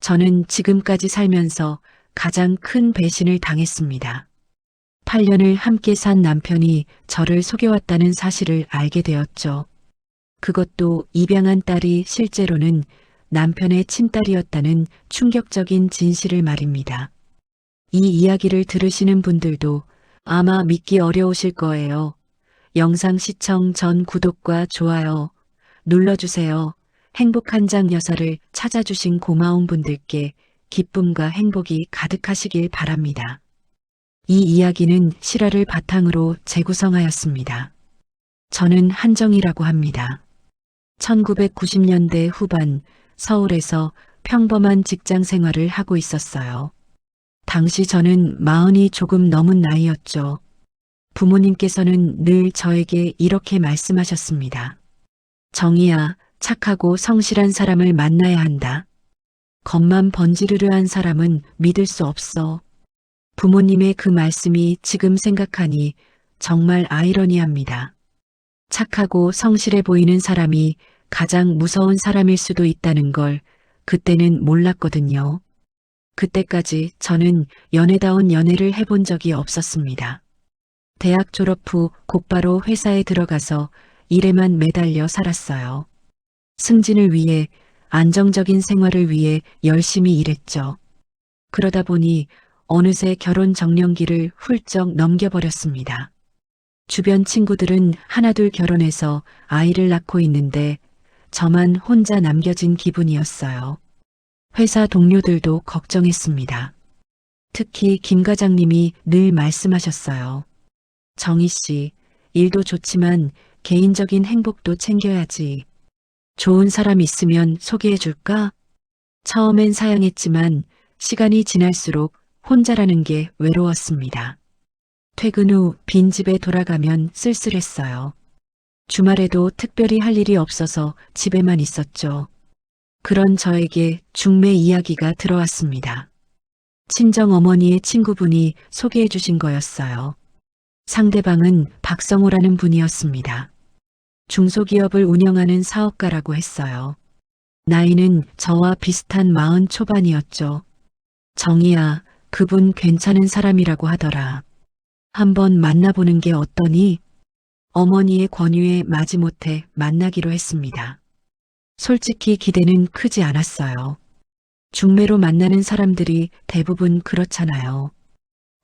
저는 지금까지 살면서 가장 큰 배신을 당했습니다. 8년을 함께 산 남편이 저를 속여왔다는 사실을 알게 되었죠. 그것도 입양한 딸이 실제로는 남편의 친딸이었다는 충격적인 진실을 말입니다. 이 이야기를 들으시는 분들도 아마 믿기 어려우실 거예요. 영상 시청 전 구독과 좋아요 눌러주세요. 행복한 장 여사를 찾아주신 고마운 분들께 기쁨과 행복이 가득하시길 바랍니다. 이 이야기는 실화를 바탕으로 재구성하였습니다. 저는 한정이라고 합니다. 1990년대 후반 서울에서 평범한 직장 생활을 하고 있었어요. 당시 저는 40이 조금 넘은 나이였죠. 부모님께서는 늘 저에게 이렇게 말씀하셨습니다. 정희야, 착하고 성실한 사람을 만나야 한다. 겉만 번지르르한 사람은 믿을 수 없어. 부모님의 그 말씀이 지금 생각하니 정말 아이러니합니다. 착하고 성실해 보이는 사람이 가장 무서운 사람일 수도 있다는 걸 그때는 몰랐거든요. 그때까지 저는 연애다운 연애를 해본 적이 없었습니다. 대학 졸업 후 곧바로 회사에 들어가서 일에만 매달려 살았어요. 승진을 위해, 안정적인 생활을 위해 열심히 일했죠. 그러다 보니 어느새 결혼 정년기를 훌쩍 넘겨버렸습니다. 주변 친구들은 하나둘 결혼해서 아이를 낳고 있는데 저만 혼자 남겨진 기분이었어요. 회사 동료들도 걱정했습니다. 특히 김 과장님이 늘 말씀하셨어요. 정희 씨, 일도 좋지만 개인적인 행복도 챙겨야지. 좋은 사람 있으면 소개해 줄까? 처음엔 사양했지만 시간이 지날수록 혼자라는 게 외로웠습니다. 퇴근 후 빈집에 돌아가면 쓸쓸했어요. 주말에도 특별히 할 일이 없어서 집에만 있었죠. 그런 저에게 중매 이야기가 들어왔습니다. 친정 어머니의 친구분이 소개해 주신 거였어요. 상대방은 박성호라는 분이었습니다. 중소기업을 운영하는 사업가라고 했어요. 나이는 저와 비슷한 40 초반이었죠. 정희야, 그분 괜찮은 사람이라고 하더라. 한번 만나보는 게 어떠니? 어머니의 권유에 마지못해 만나기로 했습니다. 솔직히 기대는 크지 않았어요. 중매로 만나는 사람들이 대부분 그렇잖아요.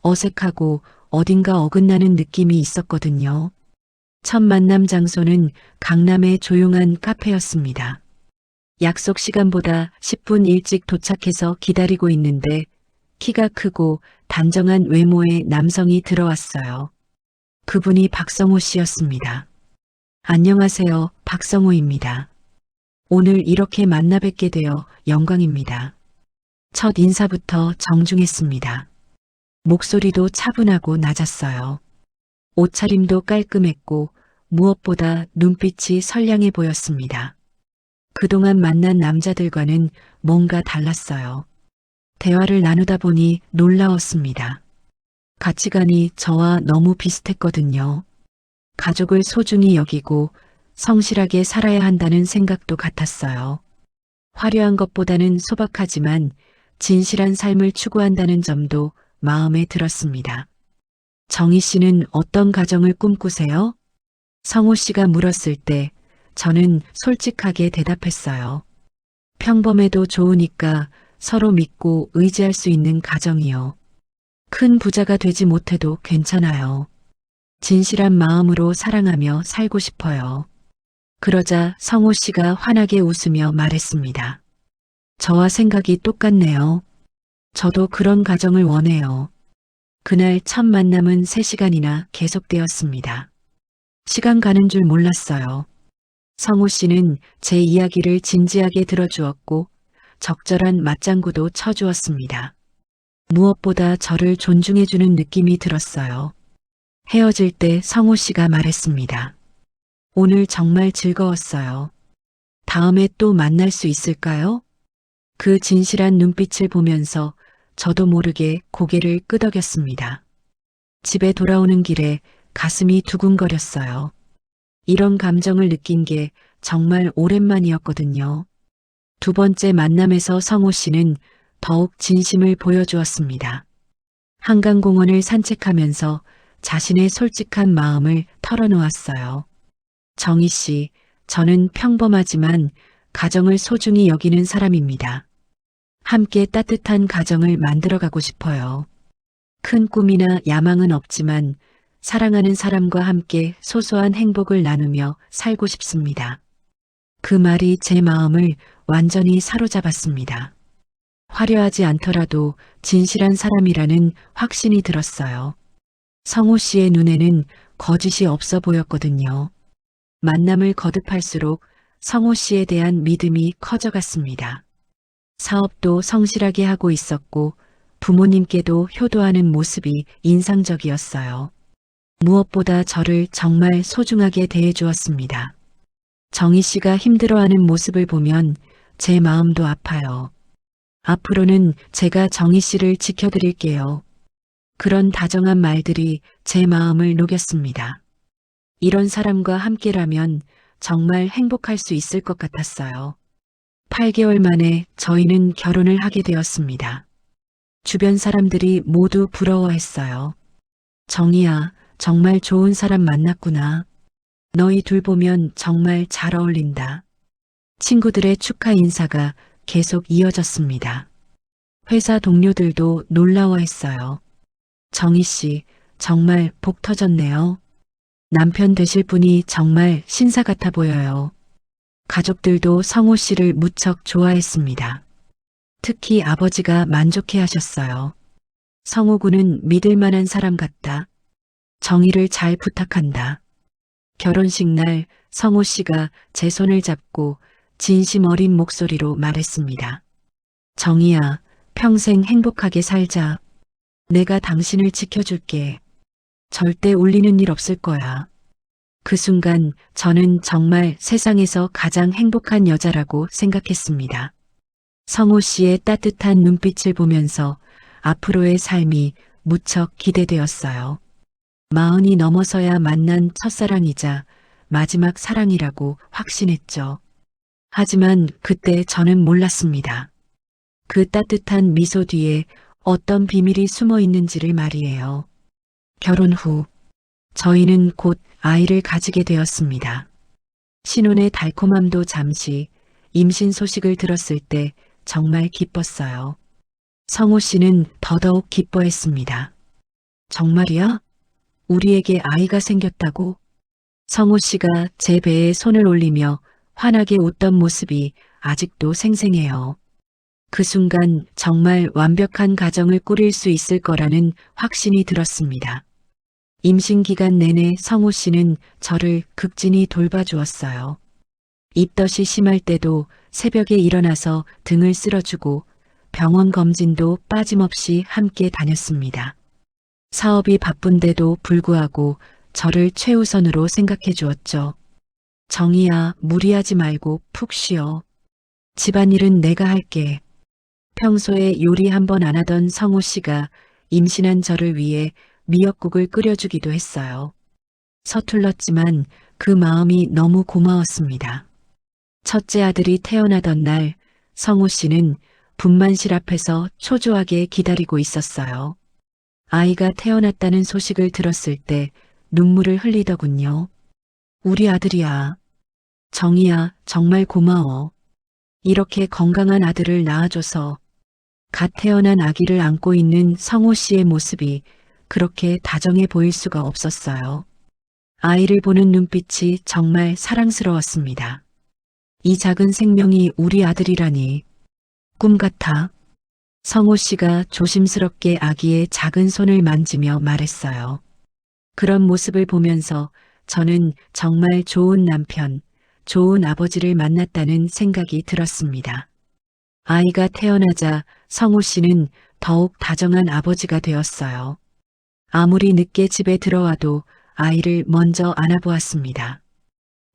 어색하고 어딘가 어긋나는 느낌이 있었거든요. 첫 만남 장소는 강남의 조용한 카페였습니다. 약속 시간보다 10분 일찍 도착해서 기다리고 있는데 키가 크고 단정한 외모의 남성이 들어왔어요. 그분이 박성호 씨였습니다. 안녕하세요, 박성호입니다. 오늘 이렇게 만나 뵙게 되어 영광입니다. 첫 인사부터 정중했습니다. 목소리도 차분하고 낮았어요. 옷차림도 깔끔했고 무엇보다 눈빛이 선량해 보였습니다. 그동안 만난 남자들과는 뭔가 달랐어요. 대화를 나누다 보니 놀라웠습니다. 가치관이 저와 너무 비슷했거든요. 가족을 소중히 여기고 성실하게 살아야 한다는 생각도 같았어요. 화려한 것보다는 소박하지만 진실한 삶을 추구한다는 점도 마음에 들었습니다. 정희 씨는 어떤 가정을 꿈꾸세요? 성호 씨가 물었을 때 저는 솔직하게 대답했어요. 평범해도 좋으니까 서로 믿고 의지할 수 있는 가정이요. 큰 부자가 되지 못해도 괜찮아요. 진실한 마음으로 사랑하며 살고 싶어요. 그러자 성호 씨가 환하게 웃으며 말했습니다. 저와 생각이 똑같네요. 저도 그런 가정을 원해요. 그날 첫 만남은 3시간이나 계속되었습니다. 시간 가는 줄 몰랐어요. 성호 씨는 제 이야기를 진지하게 들어주었고 적절한 맞장구도 쳐주었습니다. 무엇보다 저를 존중해주는 느낌이 들었어요. 헤어질 때 성호 씨가 말했습니다. 오늘 정말 즐거웠어요. 다음에 또 만날 수 있을까요? 그 진실한 눈빛을 보면서 저도 모르게 고개를 끄덕였습니다. 집에 돌아오는 길에 가슴이 두근거렸어요. 이런 감정을 느낀 게 정말 오랜만이었거든요. 두 번째 만남에서 성호 씨는 더욱 진심을 보여주었습니다. 한강공원을 산책하면서 자신의 솔직한 마음을 털어놓았어요. 정희 씨, 저는 평범하지만 가정을 소중히 여기는 사람입니다. 함께 따뜻한 가정을 만들어가고 싶어요. 큰 꿈이나 야망은 없지만 사랑하는 사람과 함께 소소한 행복을 나누며 살고 싶습니다. 그 말이 제 마음을 완전히 사로잡았습니다. 화려하지 않더라도 진실한 사람이라는 확신이 들었어요. 성호 씨의 눈에는 거짓이 없어 보였거든요. 만남을 거듭할수록 성호 씨에 대한 믿음이 커져갔습니다. 사업도 성실하게 하고 있었고 부모님께도 효도하는 모습이 인상적이었어요. 무엇보다 저를 정말 소중하게 대해주었습니다. 정희 씨가 힘들어하는 모습을 보면 제 마음도 아파요. 앞으로는 제가 정희 씨를 지켜드릴게요. 그런 다정한 말들이 제 마음을 녹였습니다. 이런 사람과 함께라면 정말 행복할 수 있을 것 같았어요. 8개월 만에 저희는 결혼을 하게 되었습니다. 주변 사람들이 모두 부러워했어요. 정희야, 정말 좋은 사람 만났구나. 너희 둘 보면 정말 잘 어울린다. 친구들의 축하 인사가 계속 이어졌습니다. 회사 동료들도 놀라워했어요. 정희 씨, 정말 복 터졌네요. 남편 되실 분이 정말 신사 같아 보여요. 가족들도 성호 씨를 무척 좋아했습니다. 특히 아버지가 만족해 하셨어요. 성호 군은 믿을 만한 사람 같다. 정희를 잘 부탁한다. 결혼식 날 성호 씨가 제 손을 잡고 진심 어린 목소리로 말했습니다. 정희야, 평생 행복하게 살자. 내가 당신을 지켜줄게. 절대 울리는 일 없을 거야. 그 순간 저는 정말 세상에서 가장 행복한 여자라고 생각했습니다. 성호 씨의 따뜻한 눈빛을 보면서 앞으로의 삶이 무척 기대되었어요. 40이 넘어서야 만난 첫사랑이자 마지막 사랑이라고 확신했죠. 하지만 그때 저는 몰랐습니다. 그 따뜻한 미소 뒤에 어떤 비밀이 숨어 있는지를 말이에요. 결혼 후 저희는 곧 아이를 가지게 되었습니다. 신혼의 달콤함도 잠시, 임신 소식을 들었을 때 정말 기뻤어요. 성호 씨는 더더욱 기뻐했습니다. 정말이야? 우리에게 아이가 생겼다고? 성호 씨가 제 배에 손을 올리며 환하게 웃던 모습이 아직도 생생해요. 그 순간 정말 완벽한 가정을 꾸릴 수 있을 거라는 확신이 들었습니다. 임신 기간 내내 성호 씨는 저를 극진히 돌봐주었어요. 입덧이 심할 때도 새벽에 일어나서 등을 쓸어주고 병원 검진도 빠짐없이 함께 다녔습니다. 사업이 바쁜데도 불구하고 저를 최우선으로 생각해 주었죠. 정희야, 무리하지 말고 푹 쉬어. 집안일은 내가 할게. 평소에 요리 한 번 안 하던 성호 씨가 임신한 저를 위해 미역국을 끓여주기도 했어요. 서툴렀지만 그 마음이 너무 고마웠습니다. 첫째 아들이 태어나던 날 성호 씨는 분만실 앞에서 초조하게 기다리고 있었어요. 아이가 태어났다는 소식을 들었을 때 눈물을 흘리더군요. 우리 아들이야. 정희야, 정말 고마워. 이렇게 건강한 아들을 낳아줘서. 갓 태어난 아기를 안고 있는 성호 씨의 모습이 그렇게 다정해 보일 수가 없었어요. 아이를 보는 눈빛이 정말 사랑스러웠습니다. 이 작은 생명이 우리 아들이라니. 꿈 같아. 성호 씨가 조심스럽게 아기의 작은 손을 만지며 말했어요. 그런 모습을 보면서 저는 정말 좋은 남편, 좋은 아버지를 만났다는 생각이 들었습니다. 아이가 태어나자 성호 씨는 더욱 다정한 아버지가 되었어요. 아무리 늦게 집에 들어와도 아이를 먼저 안아보았습니다.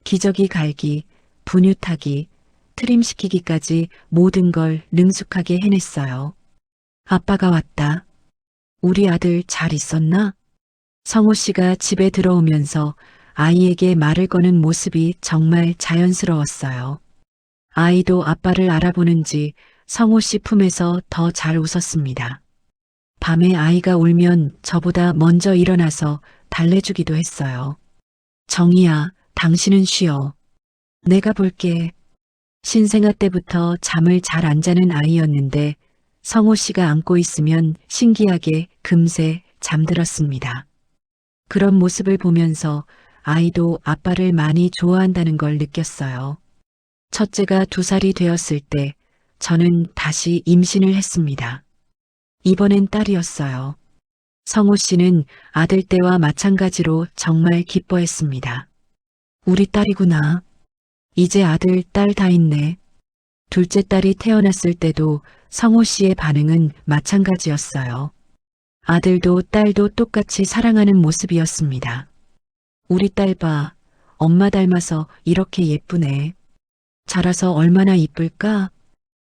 기저귀 갈기, 분유 타기, 트림시키기까지 모든 걸 능숙하게 해냈어요. 아빠가 왔다. 우리 아들 잘 있었나? 성호 씨가 집에 들어오면서 아이에게 말을 거는 모습이 정말 자연스러웠어요. 아이도 아빠를 알아보는지 성호 씨 품에서 더 잘 웃었습니다. 밤에 아이가 울면 저보다 먼저 일어나서 달래주기도 했어요. 정희야, 당신은 쉬어. 내가 볼게. 신생아 때부터 잠을 잘 안 자는 아이였는데 성호 씨가 안고 있으면 신기하게 금세 잠들었습니다. 그런 모습을 보면서 아이도 아빠를 많이 좋아한다는 걸 느꼈어요. 첫째가 2살이 되었을 때 저는 다시 임신을 했습니다. 이번엔 딸이었어요. 성호 씨는 아들 때와 마찬가지로 정말 기뻐했습니다. 우리 딸이구나. 이제 아들, 딸 다 있네. 둘째 딸이 태어났을 때도 성호 씨의 반응은 마찬가지였어요. 아들도 딸도 똑같이 사랑하는 모습이었습니다. 우리 딸 봐. 엄마 닮아서 이렇게 예쁘네. 자라서 얼마나 이쁠까?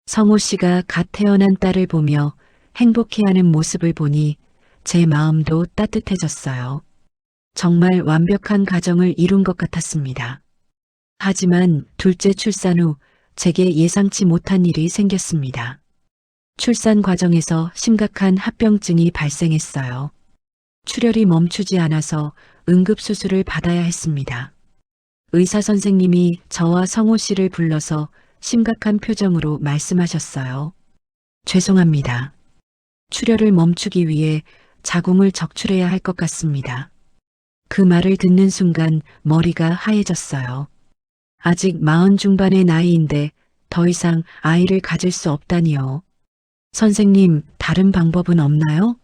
성호 씨가 갓 태어난 딸을 보며 행복해하는 모습을 보니 제 마음도 따뜻해졌어요. 정말 완벽한 가정을 이룬 것 같았습니다. 하지만 둘째 출산 후 제게 예상치 못한 일이 생겼습니다. 출산 과정에서 심각한 합병증이 발생했어요. 출혈이 멈추지 않아서 응급수술을 받아야 했습니다. 의사 선생님이 저와 성호 씨를 불러서 심각한 표정으로 말씀하셨어요. 죄송합니다. 출혈을 멈추기 위해 자궁을 적출해야 할 것 같습니다. 그 말을 듣는 순간 머리가 하얘졌어요. 아직 40 중반의 나이인데 더 이상 아이를 가질 수 없다니요. 선생님, 다른 방법은 없나요?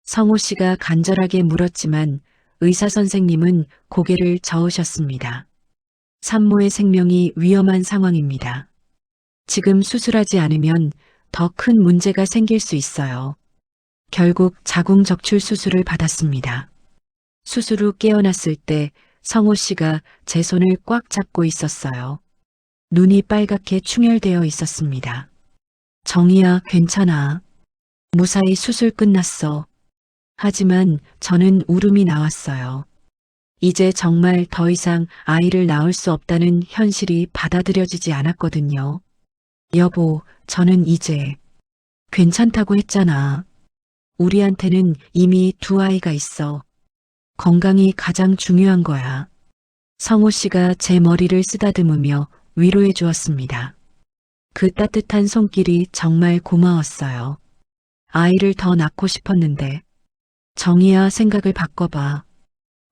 성호 씨가 간절하게 물었지만 의사 선생님은 고개를 저으셨습니다. 산모의 생명이 위험한 상황입니다. 지금 수술하지 않으면 더 큰 문제가 생길 수 있어요. 결국 자궁 적출 수술을 받았습니다. 수술 후 깨어났을 때 성호 씨가 제 손을 꽉 잡고 있었어요. 눈이 빨갛게 충혈되어 있었습니다. 정희야, 괜찮아. 무사히 수술 끝났어. 하지만 저는 울음이 나왔어요. 이제 정말 더 이상 아이를 낳을 수 없다는 현실이 받아들여지지 않았거든요. 여보, 저는 이제 괜찮다고 했잖아. 우리한테는 이미 2아이가 있어. 건강이 가장 중요한 거야. 성호 씨가 제 머리를 쓰다듬으며 위로해 주었습니다. 그 따뜻한 손길이 정말 고마웠어요. 아이를 더 낳고 싶었는데. 정희야, 생각을 바꿔봐.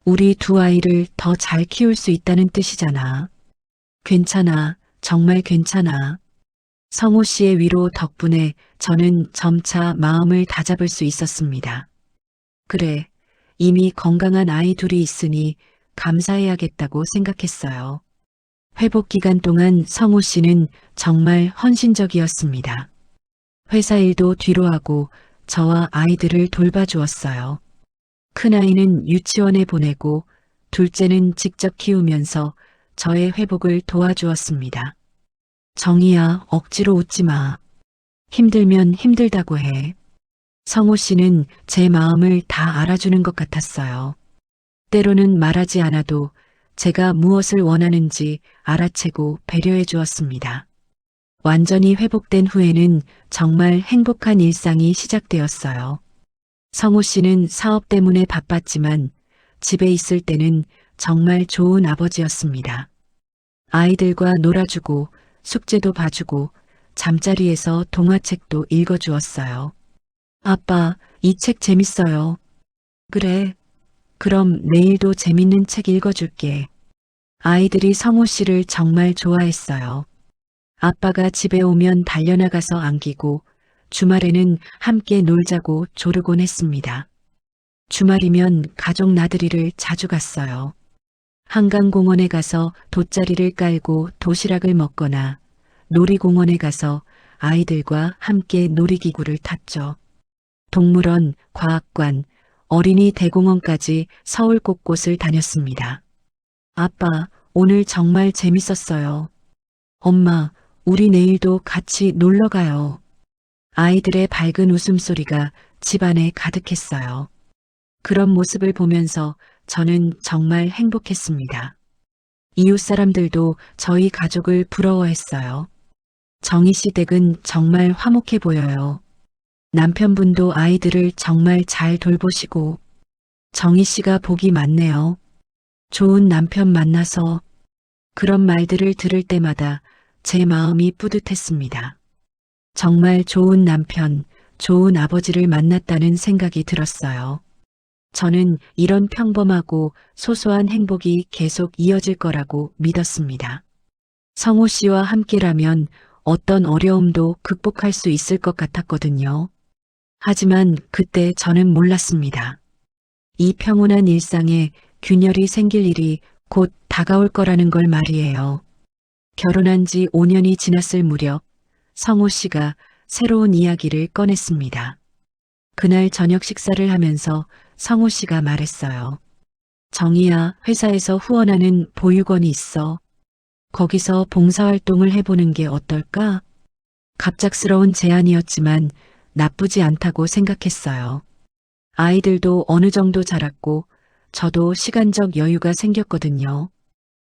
우리 2아이를 더 잘 키울 수 있다는 뜻이잖아. 괜찮아, 정말 괜찮아. 성호 씨의 위로 덕분에 저는 점차 마음을 다잡을 수 있었습니다. 그래, 이미 건강한 아이 둘이 있으니 감사해야겠다고 생각했어요. 회복 기간 동안 성호 씨는 정말 헌신적이었습니다. 회사 일도 뒤로 하고 저와 아이들을 돌봐주었어요. 큰아이는 유치원에 보내고 둘째는 직접 키우면서 저의 회복을 도와주었습니다. 정희야, 억지로 웃지 마. 힘들면 힘들다고 해. 성호 씨는 제 마음을 다 알아주는 것 같았어요. 때로는 말하지 않아도 제가 무엇을 원하는지 알아채고 배려해 주었습니다. 완전히 회복된 후에는 정말 행복한 일상이 시작되었어요. 성호 씨는 사업 때문에 바빴지만 집에 있을 때는 정말 좋은 아버지였습니다. 아이들과 놀아주고 숙제도 봐주고 잠자리에서 동화책도 읽어주었어요. 아빠, 이 책 재밌어요. 그래. 그럼 내일도 재밌는 책 읽어줄게. 아이들이 성호 씨를 정말 좋아했어요. 아빠가 집에 오면 달려나가서 안기고 주말에는 함께 놀자고 조르곤 했습니다. 주말이면 가족 나들이를 자주 갔어요. 한강공원에 가서 돗자리를 깔고 도시락을 먹거나 놀이공원에 가서 아이들과 함께 놀이기구를 탔죠. 동물원, 과학관, 어린이 대공원까지 서울 곳곳을 다녔습니다. 아빠, 오늘 정말 재밌었어요. 엄마, 우리 내일도 같이 놀러 가요. 아이들의 밝은 웃음소리가 집안에 가득했어요. 그런 모습을 보면서 저는 정말 행복했습니다. 이웃 사람들도 저희 가족을 부러워했어요. 정희 씨 댁은 정말 화목해 보여요. 남편분도 아이들을 정말 잘 돌보시고 정희 씨가 복이 많네요. 좋은 남편 만나서 그런 말들을 들을 때마다 제 마음이 뿌듯했습니다. 정말 좋은 남편, 좋은 아버지를 만났다는 생각이 들었어요. 저는 이런 평범하고 소소한 행복이 계속 이어질 거라고 믿었습니다. 성호 씨와 함께라면 어떤 어려움도 극복할 수 있을 것 같았거든요. 하지만 그때 저는 몰랐습니다. 이 평온한 일상에 균열이 생길 일이 곧 다가올 거라는 걸 말이에요. 결혼한 지 5년이 지났을 무렵 성호 씨가 새로운 이야기를 꺼냈습니다. 그날 저녁 식사를 하면서 성호 씨가 말했어요. 정희야, 회사에서 후원하는 보육원이 있어. 거기서 봉사활동을 해보는 게 어떨까? 갑작스러운 제안이었지만 나쁘지 않다고 생각했어요. 아이들도 어느 정도 자랐고 저도 시간적 여유가 생겼거든요.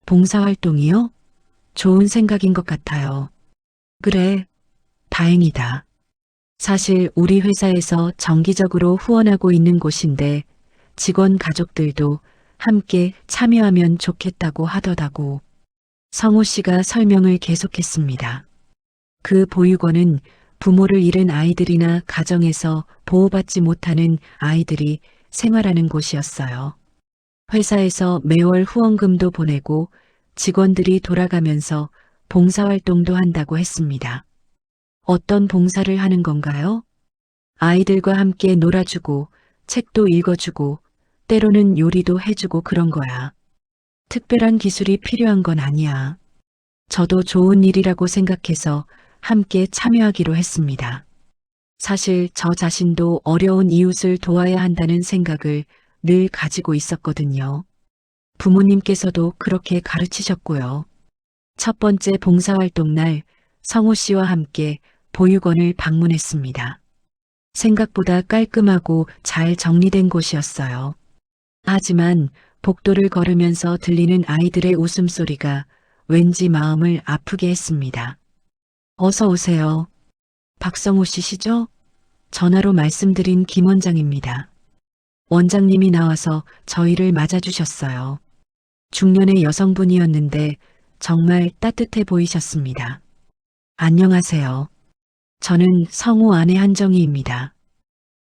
봉사활동이요? 좋은 생각인 것 같아요. 그래, 다행이다. 사실 우리 회사에서 정기적으로 후원하고 있는 곳인데 직원 가족들도 함께 참여하면 좋겠다고 하더라고. 성호 씨가 설명을 계속했습니다. 그 보육원은 부모를 잃은 아이들이나 가정에서 보호받지 못하는 아이들이 생활하는 곳이었어요. 회사에서 매월 후원금도 보내고 직원들이 돌아가면서 봉사활동도 한다고 했습니다. 어떤 봉사를 하는 건가요? 아이들과 함께 놀아주고 책도 읽어주고 때로는 요리도 해주고 그런 거야. 특별한 기술이 필요한 건 아니야. 저도 좋은 일이라고 생각해서 함께 참여하기로 했습니다. 사실 저 자신도 어려운 이웃을 도와야 한다는 생각을 늘 가지고 있었거든요. 부모님께서도 그렇게 가르치셨고요. 첫 번째 봉사활동 날 성호 씨와 함께 보육원을 방문했습니다. 생각보다 깔끔하고 잘 정리된 곳이었어요. 하지만 복도를 걸으면서 들리는 아이들의 웃음소리가 왠지 마음을 아프게 했습니다. 어서 오세요. 박성호 씨시죠? 전화로 말씀드린 김 원장입니다. 원장님이 나와서 저희를 맞아주셨어요. 중년의 여성분이었는데 정말 따뜻해 보이셨습니다. 안녕하세요. 저는 성우 아내 한정희입니다.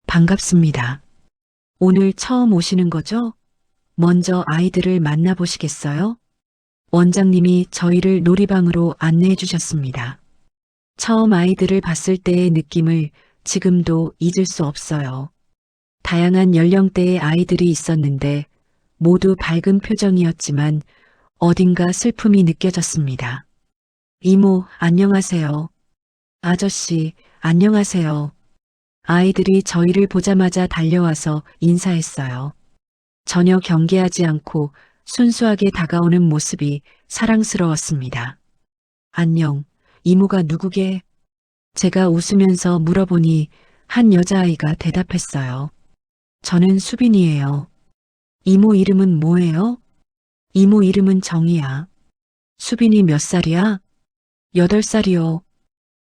반갑습니다. 오늘 처음 오시는 거죠? 먼저 아이들을 만나보시겠어요? 원장님이 저희를 놀이방으로 안내해 주셨습니다. 처음 아이들을 봤을 때의 느낌을 지금도 잊을 수 없어요. 다양한 연령대의 아이들이 있었는데 모두 밝은 표정이었지만 어딘가 슬픔이 느껴졌습니다. 이모, 안녕하세요. 아저씨, 안녕하세요. 아이들이 저희를 보자마자 달려와서 인사했어요. 전혀 경계하지 않고 순수하게 다가오는 모습이 사랑스러웠습니다. 안녕, 이모가 누구게? 제가 웃으면서 물어보니 한 여자아이가 대답했어요. 저는 수빈이에요. 이모 이름은 뭐예요? 이모 이름은 정희야. 수빈이 몇 살이야? 8살이요.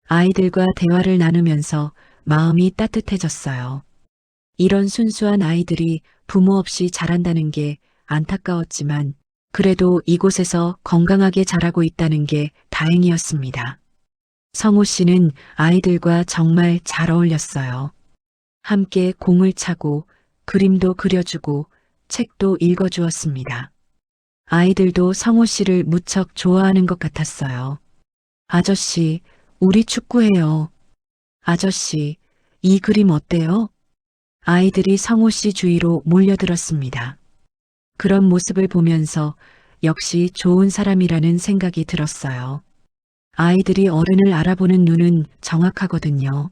아이들과 대화를 나누면서 마음이 따뜻해졌어요. 이런 순수한 아이들이 부모 없이 자란다는 게 안타까웠지만 그래도 이곳에서 건강하게 자라고 있다는 게 다행이었습니다. 성호 씨는 아이들과 정말 잘 어울렸어요. 함께 공을 차고 그림도 그려주고 책도 읽어주었습니다. 아이들도 성호 씨를 무척 좋아하는 것 같았어요. 아저씨, 우리 축구해요. 아저씨, 이 그림 어때요? 아이들이 성호 씨 주위로 몰려들었습니다. 그런 모습을 보면서 역시 좋은 사람이라는 생각이 들었어요. 아이들이 어른을 알아보는 눈은 정확하거든요.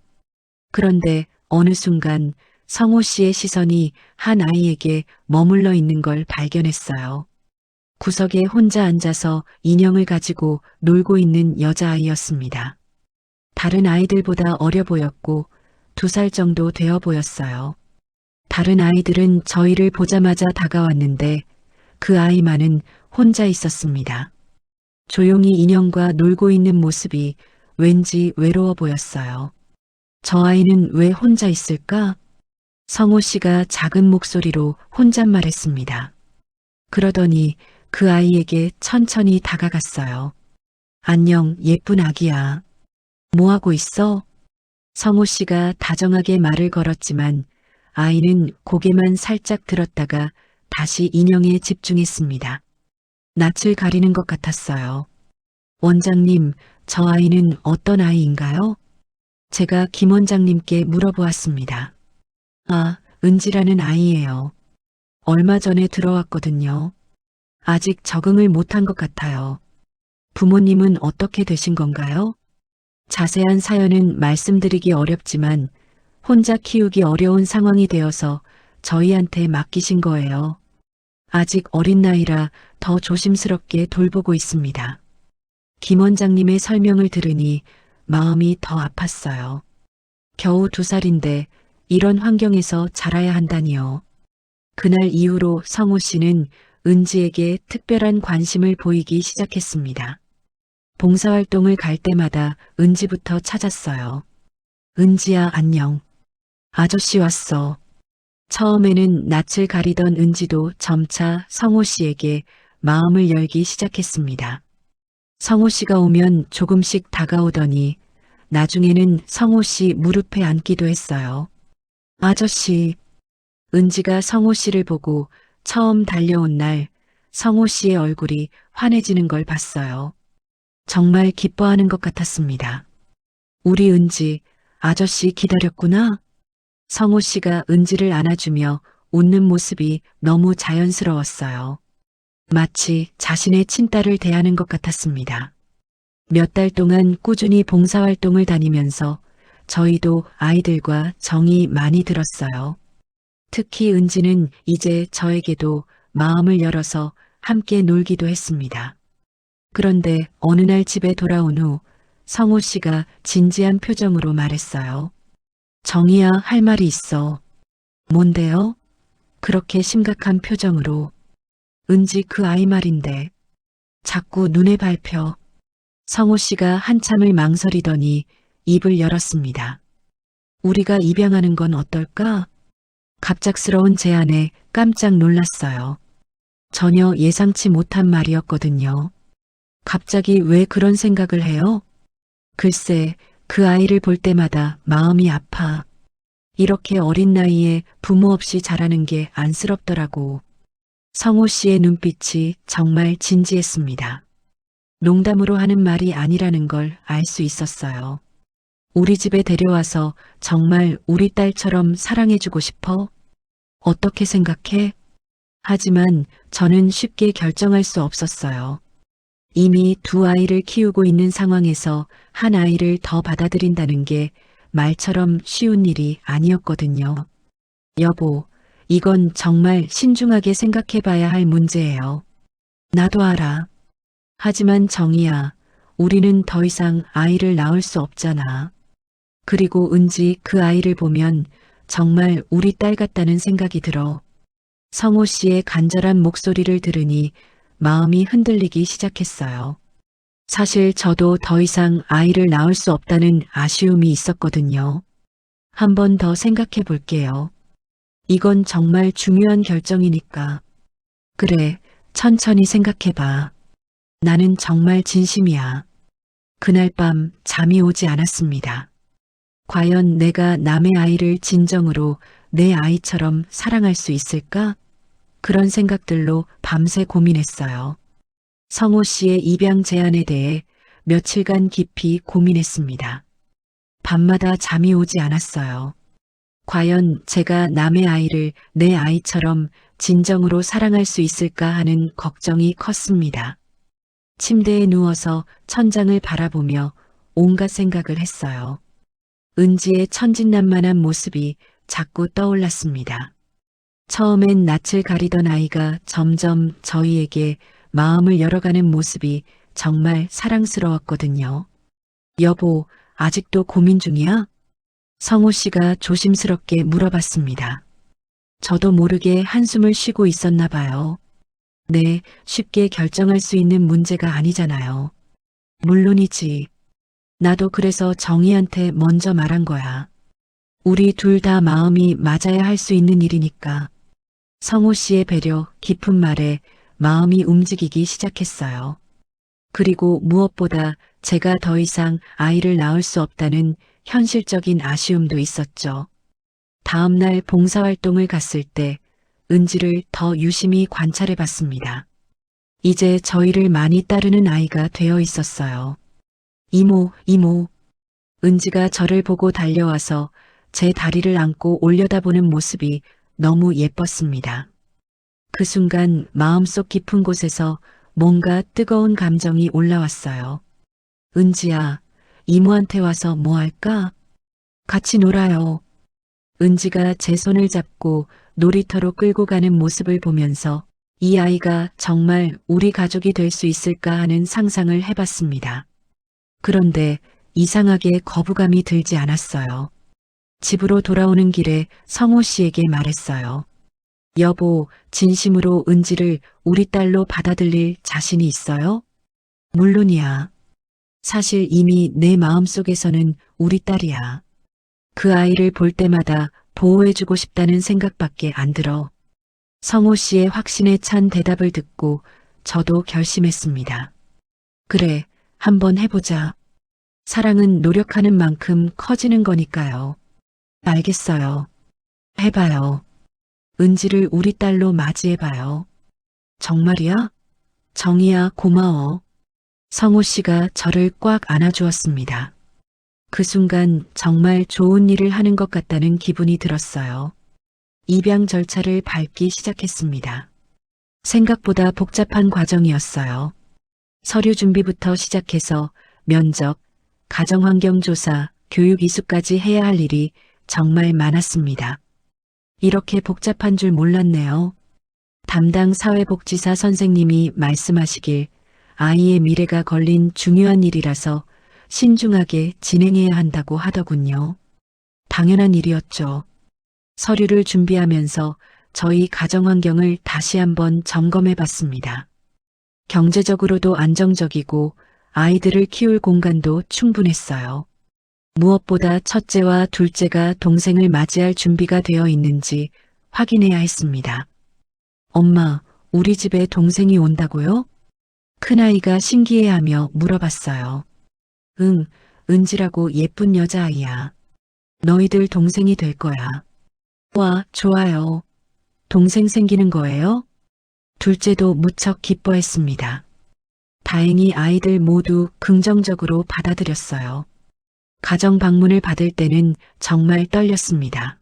그런데 어느 순간 성호 씨의 시선이 한 아이에게 머물러 있는 걸 발견했어요. 구석에 혼자 앉아서 인형을 가지고 놀고 있는 여자아이였습니다. 다른 아이들보다 어려 보였고 2살 정도 되어 보였어요. 다른 아이들은 저희를 보자마자 다가왔는데 그 아이만은 혼자 있었습니다. 조용히 인형과 놀고 있는 모습이 왠지 외로워 보였어요. 저 아이는 왜 혼자 있을까? 성호 씨가 작은 목소리로 혼잣말했습니다. 그러더니 그 아이에게 천천히 다가갔어요. 안녕, 예쁜 아기야. 뭐하고 있어? 성호 씨가 다정하게 말을 걸었지만 아이는 고개만 살짝 들었다가 다시 인형에 집중했습니다. 낯을 가리는 것 같았어요. 원장님, 저 아이는 어떤 아이인가요? 제가 김 원장님께 물어보았습니다. 아, 은지라는 아이예요. 얼마 전에 들어왔거든요. 아직 적응을 못한 것 같아요. 부모님은 어떻게 되신 건가요? 자세한 사연은 말씀드리기 어렵지만 혼자 키우기 어려운 상황이 되어서 저희한테 맡기신 거예요. 아직 어린 나이라 더 조심스럽게 돌보고 있습니다. 김 원장님의 설명을 들으니 마음이 더 아팠어요. 겨우 2살인데 이런 환경에서 자라야 한다니요. 그날 이후로 성호 씨는 은지에게 특별한 관심을 보이기 시작했습니다. 봉사활동을 갈 때마다 은지부터 찾았어요. 은지야, 안녕. 아저씨 왔어. 처음에는 낯을 가리던 은지도 점차 성호 씨에게 마음을 열기 시작했습니다. 성호 씨가 오면 조금씩 다가오더니 나중에는 성호 씨 무릎에 앉기도 했어요. 아저씨, 은지가 성호 씨를 보고 처음 달려온 날 성호 씨의 얼굴이 환해지는 걸 봤어요. 정말 기뻐하는 것 같았습니다. 우리 은지, 아저씨 기다렸구나. 성호 씨가 은지를 안아주며 웃는 모습이 너무 자연스러웠어요. 마치 자신의 친딸을 대하는 것 같았습니다. 몇 달 동안 꾸준히 봉사활동을 다니면서 저희도 아이들과 정이 많이 들었어요. 특히 은지는 이제 저에게도 마음을 열어서 함께 놀기도 했습니다. 그런데 어느 날 집에 돌아온 후 성호 씨가 진지한 표정으로 말했어요. 정이야, 할 말이 있어. 뭔데요? 그렇게 심각한 표정으로. 은지 그 아이 말인데. 자꾸 눈에 밟혀. 성호 씨가 한참을 망설이더니 입을 열었습니다. 우리가 입양하는 건 어떨까? 갑작스러운 제안에 깜짝 놀랐어요. 전혀 예상치 못한 말이었거든요. 갑자기 왜 그런 생각을 해요? 글쎄, 그 아이를 볼 때마다 마음이 아파. 이렇게 어린 나이에 부모 없이 자라는 게 안쓰럽더라고. 성호 씨의 눈빛이 정말 진지했습니다. 농담으로 하는 말이 아니라는 걸 알 수 있었어요. 우리 집에 데려와서 정말 우리 딸처럼 사랑해주고 싶어? 어떻게 생각해? 하지만 저는 쉽게 결정할 수 없었어요. 이미 2아이를 키우고 있는 상황에서 한 아이를 더 받아들인다는 게 말처럼 쉬운 일이 아니었거든요. 여보, 이건 정말 신중하게 생각해 봐야 할 문제예요. 나도 알아. 하지만 정이야, 우리는 더 이상 아이를 낳을 수 없잖아. 그리고 은지 그 아이를 보면 정말 우리 딸 같다는 생각이 들어. 성호 씨의 간절한 목소리를 들으니 마음이 흔들리기 시작했어요. 사실 저도 더 이상 아이를 낳을 수 없다는 아쉬움이 있었거든요. 한 번 더 생각해 볼게요. 이건 정말 중요한 결정이니까. 그래, 천천히 생각해 봐. 나는 정말 진심이야. 그날 밤 잠이 오지 않았습니다. 과연 내가 남의 아이를 진정으로 내 아이처럼 사랑할 수 있을까? 그런 생각들로 밤새 고민했어요. 성호 씨의 입양 제안에 대해 며칠간 깊이 고민했습니다. 밤마다 잠이 오지 않았어요. 과연 제가 남의 아이를 내 아이처럼 진정으로 사랑할 수 있을까 하는 걱정이 컸습니다. 침대에 누워서 천장을 바라보며 온갖 생각을 했어요. 은지의 천진난만한 모습이 자꾸 떠올랐습니다. 처음엔 낯을 가리던 아이가 점점 저희에게 마음을 열어가는 모습이 정말 사랑스러웠거든요. 여보, 아직도 고민 중이야? 성호 씨가 조심스럽게 물어봤습니다. 저도 모르게 한숨을 쉬고 있었나 봐요. 네, 쉽게 결정할 수 있는 문제가 아니잖아요. 물론이지. 나도 그래서 정희한테 먼저 말한 거야. 우리 둘 다 마음이 맞아야 할 수 있는 일이니까. 성호 씨의 배려, 깊은 말에 마음이 움직이기 시작했어요. 그리고 무엇보다 제가 더 이상 아이를 낳을 수 없다는 현실적인 아쉬움도 있었죠. 다음 날 봉사활동을 갔을 때 은지를 더 유심히 관찰해 봤습니다. 이제 저희를 많이 따르는 아이가 되어 있었어요. 이모, 이모. 은지가 저를 보고 달려와서 제 다리를 안고 올려다보는 모습이 너무 예뻤습니다. 그 순간 마음속 깊은 곳에서 뭔가 뜨거운 감정이 올라왔어요. 은지야, 이모한테 와서 뭐 할까? 같이 놀아요. 은지가 제 손을 잡고 놀이터로 끌고 가는 모습을 보면서 이 아이가 정말 우리 가족이 될 수 있을까 하는 상상을 해봤습니다. 그런데 이상하게 거부감이 들지 않았어요. 집으로 돌아오는 길에 성호 씨에게 말했어요. 여보, 진심으로 은지를 우리 딸로 받아들일 자신이 있어요? 물론이야. 사실 이미 내 마음속에서는 우리 딸이야. 그 아이를 볼 때마다 보호해주고 싶다는 생각밖에 안 들어. 성호 씨의 확신에 찬 대답을 듣고 저도 결심했습니다. 그래, 한번 해보자. 사랑은 노력하는 만큼 커지는 거니까요. 알겠어요. 해봐요. 은지를 우리 딸로 맞이해봐요. 정말이야? 정희야, 고마워. 성호 씨가 저를 꽉 안아주었습니다. 그 순간 정말 좋은 일을 하는 것 같다는 기분이 들었어요. 입양 절차를 밟기 시작했습니다. 생각보다 복잡한 과정이었어요. 서류 준비부터 시작해서 면접, 가정환경조사, 교육 이수까지 해야 할 일이 정말 많았습니다. 이렇게 복잡한 줄 몰랐네요. 담당 사회복지사 선생님이 말씀하시길 아이의 미래가 걸린 중요한 일이라서 신중하게 진행해야 한다고 하더군요. 당연한 일이었죠. 서류를 준비하면서 저희 가정환경을 다시 한번 점검해 봤습니다. 경제적으로도 안정적이고 아이들을 키울 공간도 충분했어요. 무엇보다 첫째와 둘째가 동생을 맞이할 준비가 되어 있는지 확인해야 했습니다. 엄마, 우리 집에 동생이 온다고요? 큰아이가 신기해하며 물어봤어요. 응, 은지라고 예쁜 여자아이야. 너희들 동생이 될 거야. 와, 좋아요. 동생 생기는 거예요? 둘째도 무척 기뻐했습니다. 다행히 아이들 모두 긍정적으로 받아들였어요. 가정 방문을 받을 때는 정말 떨렸습니다.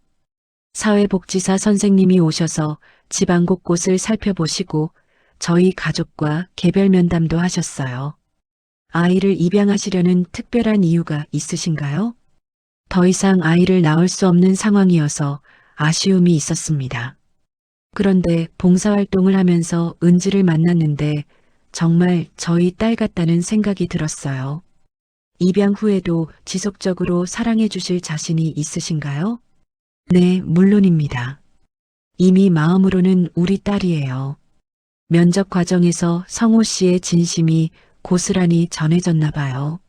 사회복지사 선생님이 오셔서 집안 곳곳을 살펴보시고 저희 가족과 개별 면담도 하셨어요. 아이를 입양하시려는 특별한 이유가 있으신가요? 더 이상 아이를 낳을 수 없는 상황이어서 아쉬움이 있었습니다. 그런데 봉사활동을 하면서 은지를 만났는데 정말 저희 딸 같다는 생각이 들었어요. 입양 후에도 지속적으로 사랑해 주실 자신이 있으신가요? 네, 물론입니다. 이미 마음으로는 우리 딸이에요. 면접 과정에서 성호 씨의 진심이 고스란히 전해졌나 봐요.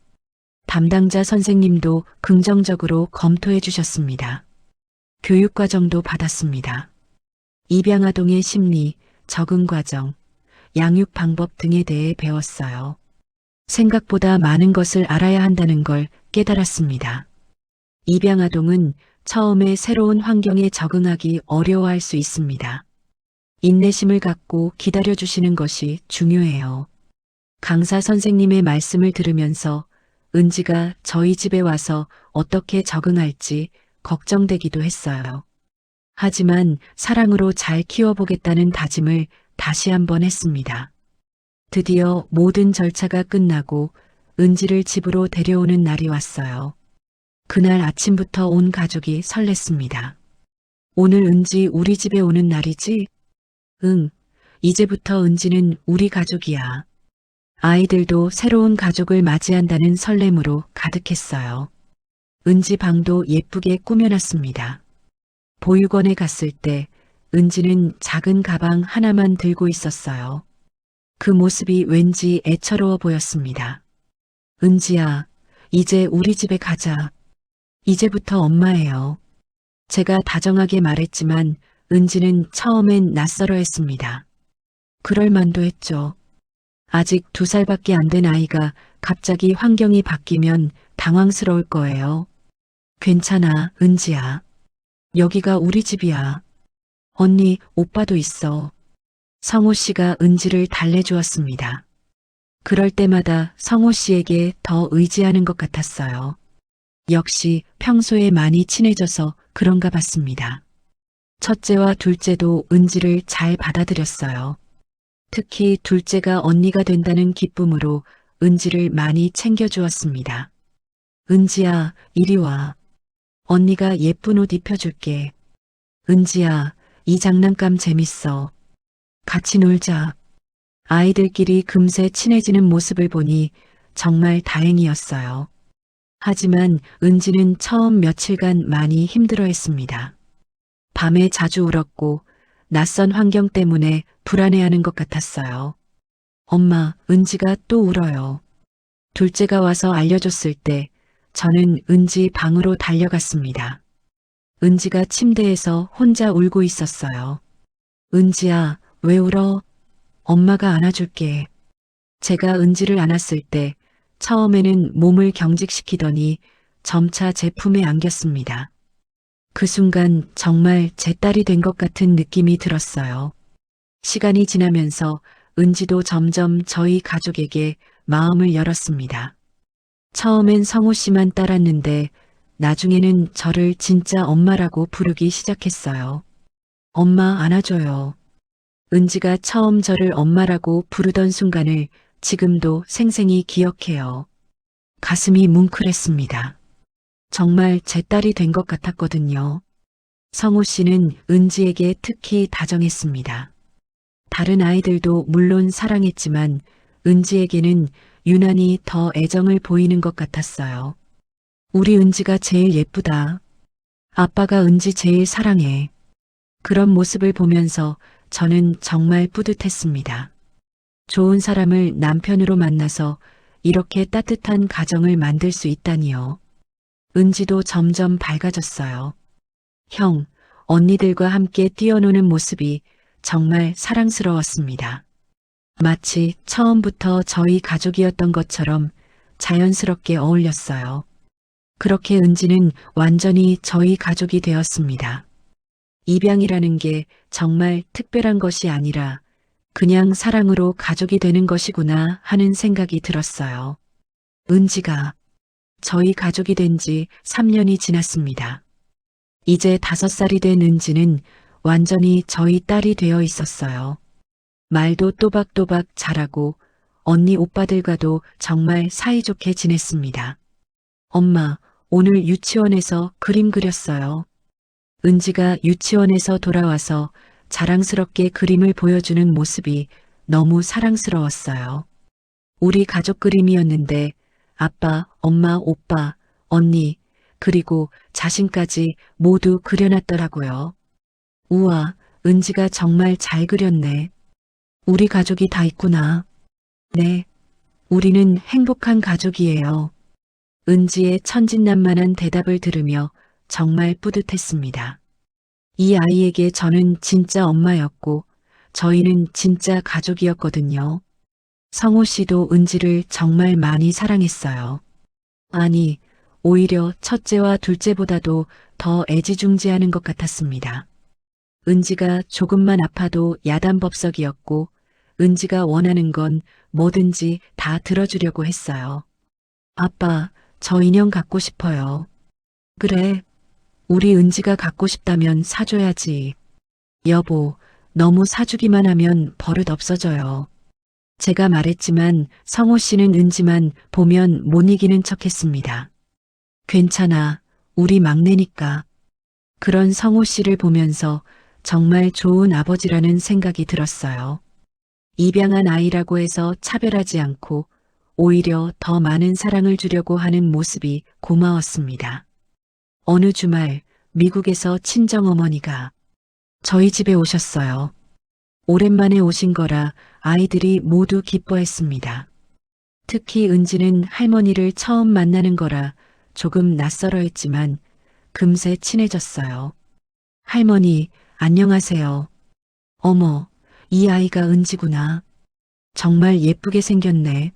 담당자 선생님도 긍정적으로 검토해 주셨습니다. 교육 과정도 받았습니다. 입양 아동의 심리, 적응 과정, 양육 방법 등에 대해 배웠어요. 생각보다 많은 것을 알아야 한다는 걸 깨달았습니다. 입양 아동은 처음에 새로운 환경에 적응하기 어려워할 수 있습니다. 인내심을 갖고 기다려주시는 것이 중요해요. 강사 선생님의 말씀을 들으면서 은지가 저희 집에 와서 어떻게 적응할지 걱정되기도 했어요. 하지만 사랑으로 잘 키워보겠다는 다짐을 다시 한번 했습니다. 드디어 모든 절차가 끝나고 은지를 집으로 데려오는 날이 왔어요. 그날 아침부터 온 가족이 설렜습니다. 오늘 은지 우리 집에 오는 날이지? 응, 이제부터 은지는 우리 가족이야. 아이들도 새로운 가족을 맞이한다는 설렘으로 가득했어요. 은지 방도 예쁘게 꾸며놨습니다. 보육원에 갔을 때 은지는 작은 가방 하나만 들고 있었어요. 그 모습이 왠지 애처로워 보였습니다. 은지야, 이제 우리 집에 가자. 이제부터 엄마예요. 제가 다정하게 말했지만 은지는 처음엔 낯설어 했습니다. 그럴 만도 했죠. 아직 2살밖에 안 된 아이가 갑자기 환경이 바뀌면 당황스러울 거예요. 괜찮아, 은지야. 여기가 우리 집이야. 언니, 오빠도 있어. 성호 씨가 은지를 달래주었습니다. 그럴 때마다 성호 씨에게 더 의지하는 것 같았어요. 역시 평소에 많이 친해져서 그런가 봤습니다. 첫째와 둘째도 은지를 잘 받아들였어요. 특히 둘째가 언니가 된다는 기쁨으로 은지를 많이 챙겨주었습니다. 은지야, 이리 와. 언니가 예쁜 옷 입혀줄게. 은지야, 이 장난감 재밌어. 같이 놀자. 아이들끼리 금세 친해지는 모습을 보니 정말 다행이었어요. 하지만 은지는 처음 며칠간 많이 힘들어했습니다. 밤에 자주 울었고 낯선 환경 때문에 불안해하는 것 같았어요. 엄마, 은지가 또 울어요. 둘째가 와서 알려줬을 때 저는 은지 방으로 달려갔습니다. 은지가 침대에서 혼자 울고 있었어요. 은지야, 왜 울어? 엄마가 안아줄게. 제가 은지를 안았을 때 처음에는 몸을 경직시키더니 점차 제 품에 안겼습니다. 그 순간 정말 제 딸이 된 것 같은 느낌이 들었어요. 시간이 지나면서 은지도 점점 저희 가족에게 마음을 열었습니다. 처음엔 성호 씨만 따랐는데 나중에는 저를 진짜 엄마라고 부르기 시작했어요. 엄마 안아줘요. 은지가 처음 저를 엄마라고 부르던 순간을 지금도 생생히 기억해요. 가슴이 뭉클했습니다. 정말 제 딸이 된 것 같았거든요. 성호 씨는 은지에게 특히 다정했습니다. 다른 아이들도 물론 사랑했지만 은지에게는 유난히 더 애정을 보이는 것 같았어요. 우리 은지가 제일 예쁘다. 아빠가 은지 제일 사랑해. 그런 모습을 보면서 저는 정말 뿌듯했습니다. 좋은 사람을 남편으로 만나서 이렇게 따뜻한 가정을 만들 수 있다니요. 은지도 점점 밝아졌어요. 형, 언니들과 함께 뛰어노는 모습이 정말 사랑스러웠습니다. 마치 처음부터 저희 가족이었던 것처럼 자연스럽게 어울렸어요. 그렇게 은지는 완전히 저희 가족이 되었습니다. 입양이라는 게 정말 특별한 것이 아니라 그냥 사랑으로 가족이 되는 것이구나 하는 생각이 들었어요. 은지가 저희 가족이 된 지 3년이 지났습니다. 이제 5살이 된 은지는 완전히 저희 딸이 되어 있었어요. 말도 또박또박 잘하고 언니 오빠들과도 정말 사이좋게 지냈습니다. 엄마, 오늘 유치원에서 그림 그렸어요. 은지가 유치원에서 돌아와서 자랑스럽게 그림을 보여주는 모습이 너무 사랑스러웠어요. 우리 가족 그림이었는데 아빠, 엄마, 오빠, 언니, 그리고 자신까지 모두 그려놨더라고요. 우와, 은지가 정말 잘 그렸네. 우리 가족이 다 있구나. 네, 우리는 행복한 가족이에요. 은지의 천진난만한 대답을 들으며 정말 뿌듯했습니다. 이 아이에게 저는 진짜 엄마였고 저희는 진짜 가족이었거든요. 성호 씨도 은지를 정말 많이 사랑했어요. 아니, 오히려 첫째와 둘째보다도 더 애지중지하는 것 같았습니다. 은지가 조금만 아파도 야단법석이었고 은지가 원하는 건 뭐든지 다 들어주려고 했어요. 아빠, 저 인형 갖고 싶어요. 그래, 우리 은지가 갖고 싶다면 사줘야지. 여보, 너무 사주기만 하면 버릇 없어져요. 제가 말했지만 성호 씨는 은지만 보면 못 이기는 척했습니다. 괜찮아, 우리 막내니까. 그런 성호 씨를 보면서 정말 좋은 아버지라는 생각이 들었어요. 입양한 아이라고 해서 차별하지 않고 오히려 더 많은 사랑을 주려고 하는 모습이 고마웠습니다. 어느 주말 미국에서 친정어머니가 저희 집에 오셨어요. 오랜만에 오신 거라 아이들이 모두 기뻐했습니다. 특히 은지는 할머니를 처음 만나는 거라 조금 낯설어 했지만 금세 친해졌어요. 할머니, 안녕하세요. 어머, 이 아이가 은지구나. 정말 예쁘게 생겼네.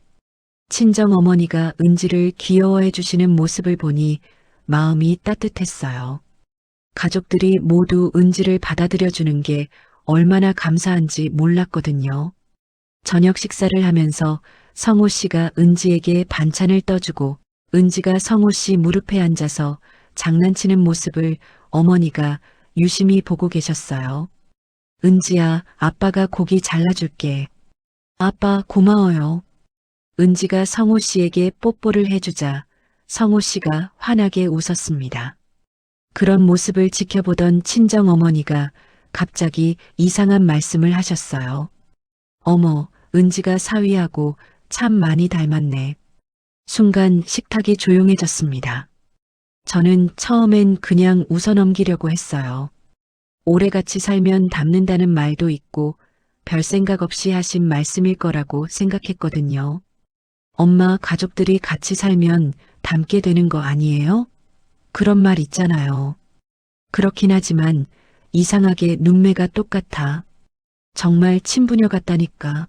친정 어머니가 은지를 귀여워해 주시는 모습을 보니 마음이 따뜻했어요. 가족들이 모두 은지를 받아들여 주는 게 얼마나 감사한지 몰랐거든요. 저녁 식사를 하면서 성호 씨가 은지에게 반찬을 떠주고 은지가 성호 씨 무릎에 앉아서 장난치는 모습을 어머니가 유심히 보고 계셨어요. 은지야, 아빠가 고기 잘라줄게. 아빠 고마워요. 은지가 성호 씨에게 뽀뽀를 해주자 성호 씨가 환하게 웃었습니다. 그런 모습을 지켜보던 친정 어머니가 갑자기 이상한 말씀을 하셨어요. 어머, 은지가 사위하고 참 많이 닮았네. 순간 식탁이 조용해졌습니다. 저는 처음엔 그냥 웃어넘기려고 했어요. 오래 같이 살면 닮는다는 말도 있고 별 생각 없이 하신 말씀일 거라고 생각했거든요. 엄마, 가족들이 같이 살면 닮게 되는 거 아니에요? 그런 말 있잖아요. 그렇긴 하지만 이상하게 눈매가 똑같아. 정말 친부녀 같다니까.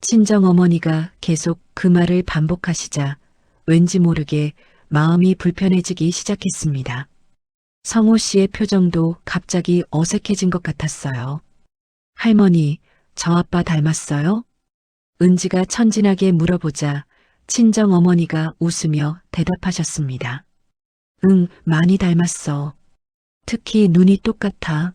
친정 어머니가 계속 그 말을 반복하시자 왠지 모르게 마음이 불편해지기 시작했습니다. 성호 씨의 표정도 갑자기 어색해진 것 같았어요. 할머니, 저 아빠 닮았어요? 은지가 천진하게 물어보자 친정 어머니가 웃으며 대답하셨습니다. 응, 많이 닮았어. 특히 눈이 똑같아.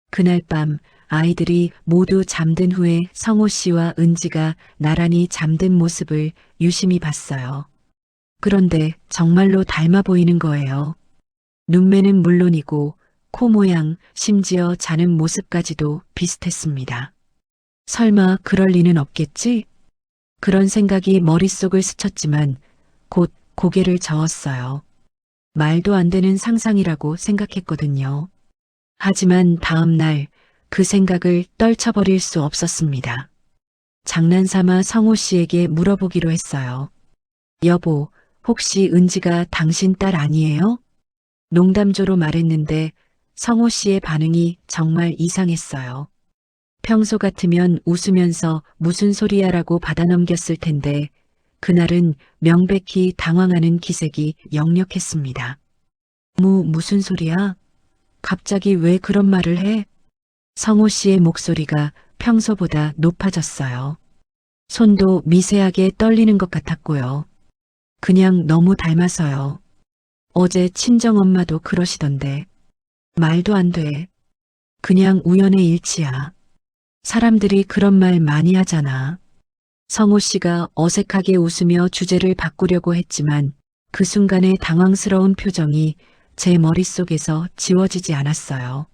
그날 밤 아이들이 모두 잠든 후에 성호 씨와 은지가 나란히 잠든 모습을 유심히 봤어요. 그런데 정말로 닮아 보이는 거예요. 눈매는 물론이고 코 모양, 심지어 자는 모습까지도 비슷했습니다. 설마 그럴 리는 없겠지? 그런 생각이 머릿속을 스쳤지만 곧 고개를 저었어요. 말도 안 되는 상상이라고 생각했거든요. 하지만 다음 날 그 생각을 떨쳐버릴 수 없었습니다. 장난삼아 성호 씨에게 물어보기로 했어요. 여보, 혹시 은지가 당신 딸 아니에요? 농담조로 말했는데 성호 씨의 반응이 정말 이상했어요. 평소 같으면 웃으면서 무슨 소리야라고 받아넘겼을 텐데 그날은 명백히 당황하는 기색이 역력했습니다. 무슨 소리야? 갑자기 왜 그런 말을 해? 성호 씨의 목소리가 평소보다 높아졌어요. 손도 미세하게 떨리는 것 같았고요. 그냥 너무 닮아서요. 어제 친정엄마도 그러시던데. 말도 안 돼. 그냥 우연의 일치야. 사람들이 그런 말 많이 하잖아. 성호 씨가 어색하게 웃으며 주제를 바꾸려고 했지만 그 순간의 당황스러운 표정이 제 머릿속에서 지워지지 않았어요.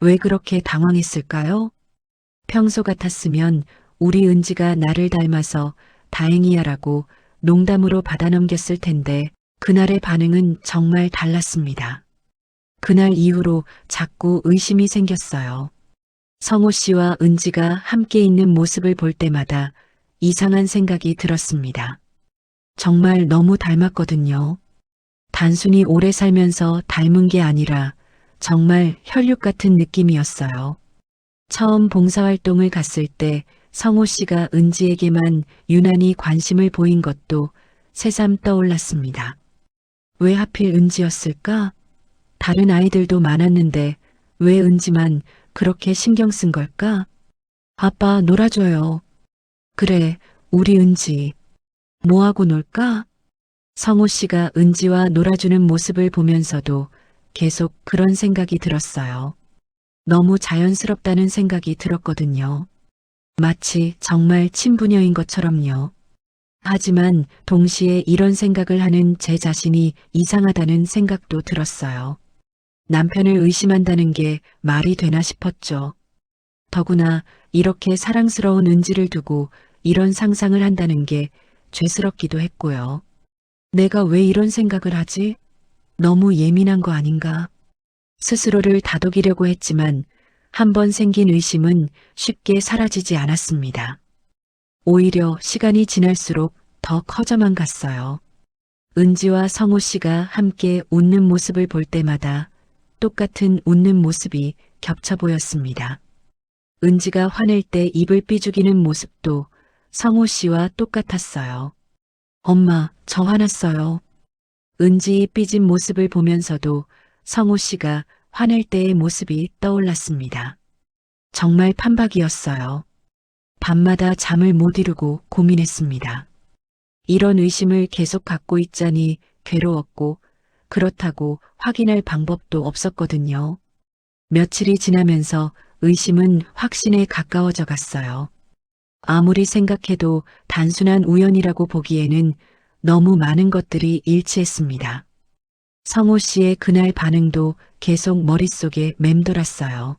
왜 그렇게 당황했을까요? 평소 같았으면 우리 은지가 나를 닮아서 다행이야라고 농담으로 받아넘겼을 텐데 그날의 반응은 정말 달랐습니다. 그날 이후로 자꾸 의심이 생겼어요. 성호 씨와 은지가 함께 있는 모습을 볼 때마다 이상한 생각이 들었습니다. 정말 너무 닮았거든요. 단순히 오래 살면서 닮은 게 아니라 정말 혈육 같은 느낌이었어요. 처음 봉사활동을 갔을 때 성호 씨가 은지에게만 유난히 관심을 보인 것도 새삼 떠올랐습니다. 왜 하필 은지였을까? 다른 아이들도 많았는데 왜 은지만 그렇게 신경 쓴 걸까? 아빠 놀아줘요. 그래, 우리 은지. 뭐하고 놀까? 성호 씨가 은지와 놀아주는 모습을 보면서도 계속 그런 생각이 들었어요. 너무 자연스럽다는 생각이 들었거든요. 마치 정말 친부녀인 것처럼요. 하지만 동시에 이런 생각을 하는 제 자신이 이상하다는 생각도 들었어요. 남편을 의심한다는 게 말이 되나 싶었죠. 더구나 이렇게 사랑스러운 은지를 두고 이런 상상을 한다는 게 죄스럽기도 했고요. 내가 왜 이런 생각을 하지? 너무 예민한 거 아닌가? 스스로를 다독이려고 했지만 한번 생긴 의심은 쉽게 사라지지 않았습니다. 오히려 시간이 지날수록 더 커져만 갔어요. 은지와 성호 씨가 함께 웃는 모습을 볼 때마다 똑같은 웃는 모습이 겹쳐 보였습니다. 은지가 화낼 때 입을 삐죽이는 모습도 성호 씨와 똑같았어요. 엄마, 저 화났어요. 은지의 삐진 모습을 보면서도 성호 씨가 화낼 때의 모습이 떠올랐습니다. 정말 판박이었어요. 밤마다 잠을 못 이루고 고민했습니다. 이런 의심을 계속 갖고 있자니 괴로웠고 그렇다고 확인할 방법도 없었거든요. 며칠이 지나면서 의심은 확신에 가까워져 갔어요. 아무리 생각해도 단순한 우연이라고 보기에는 너무 많은 것들이 일치했습니다. 성호 씨의 그날 반응도 계속 머릿속에 맴돌았어요.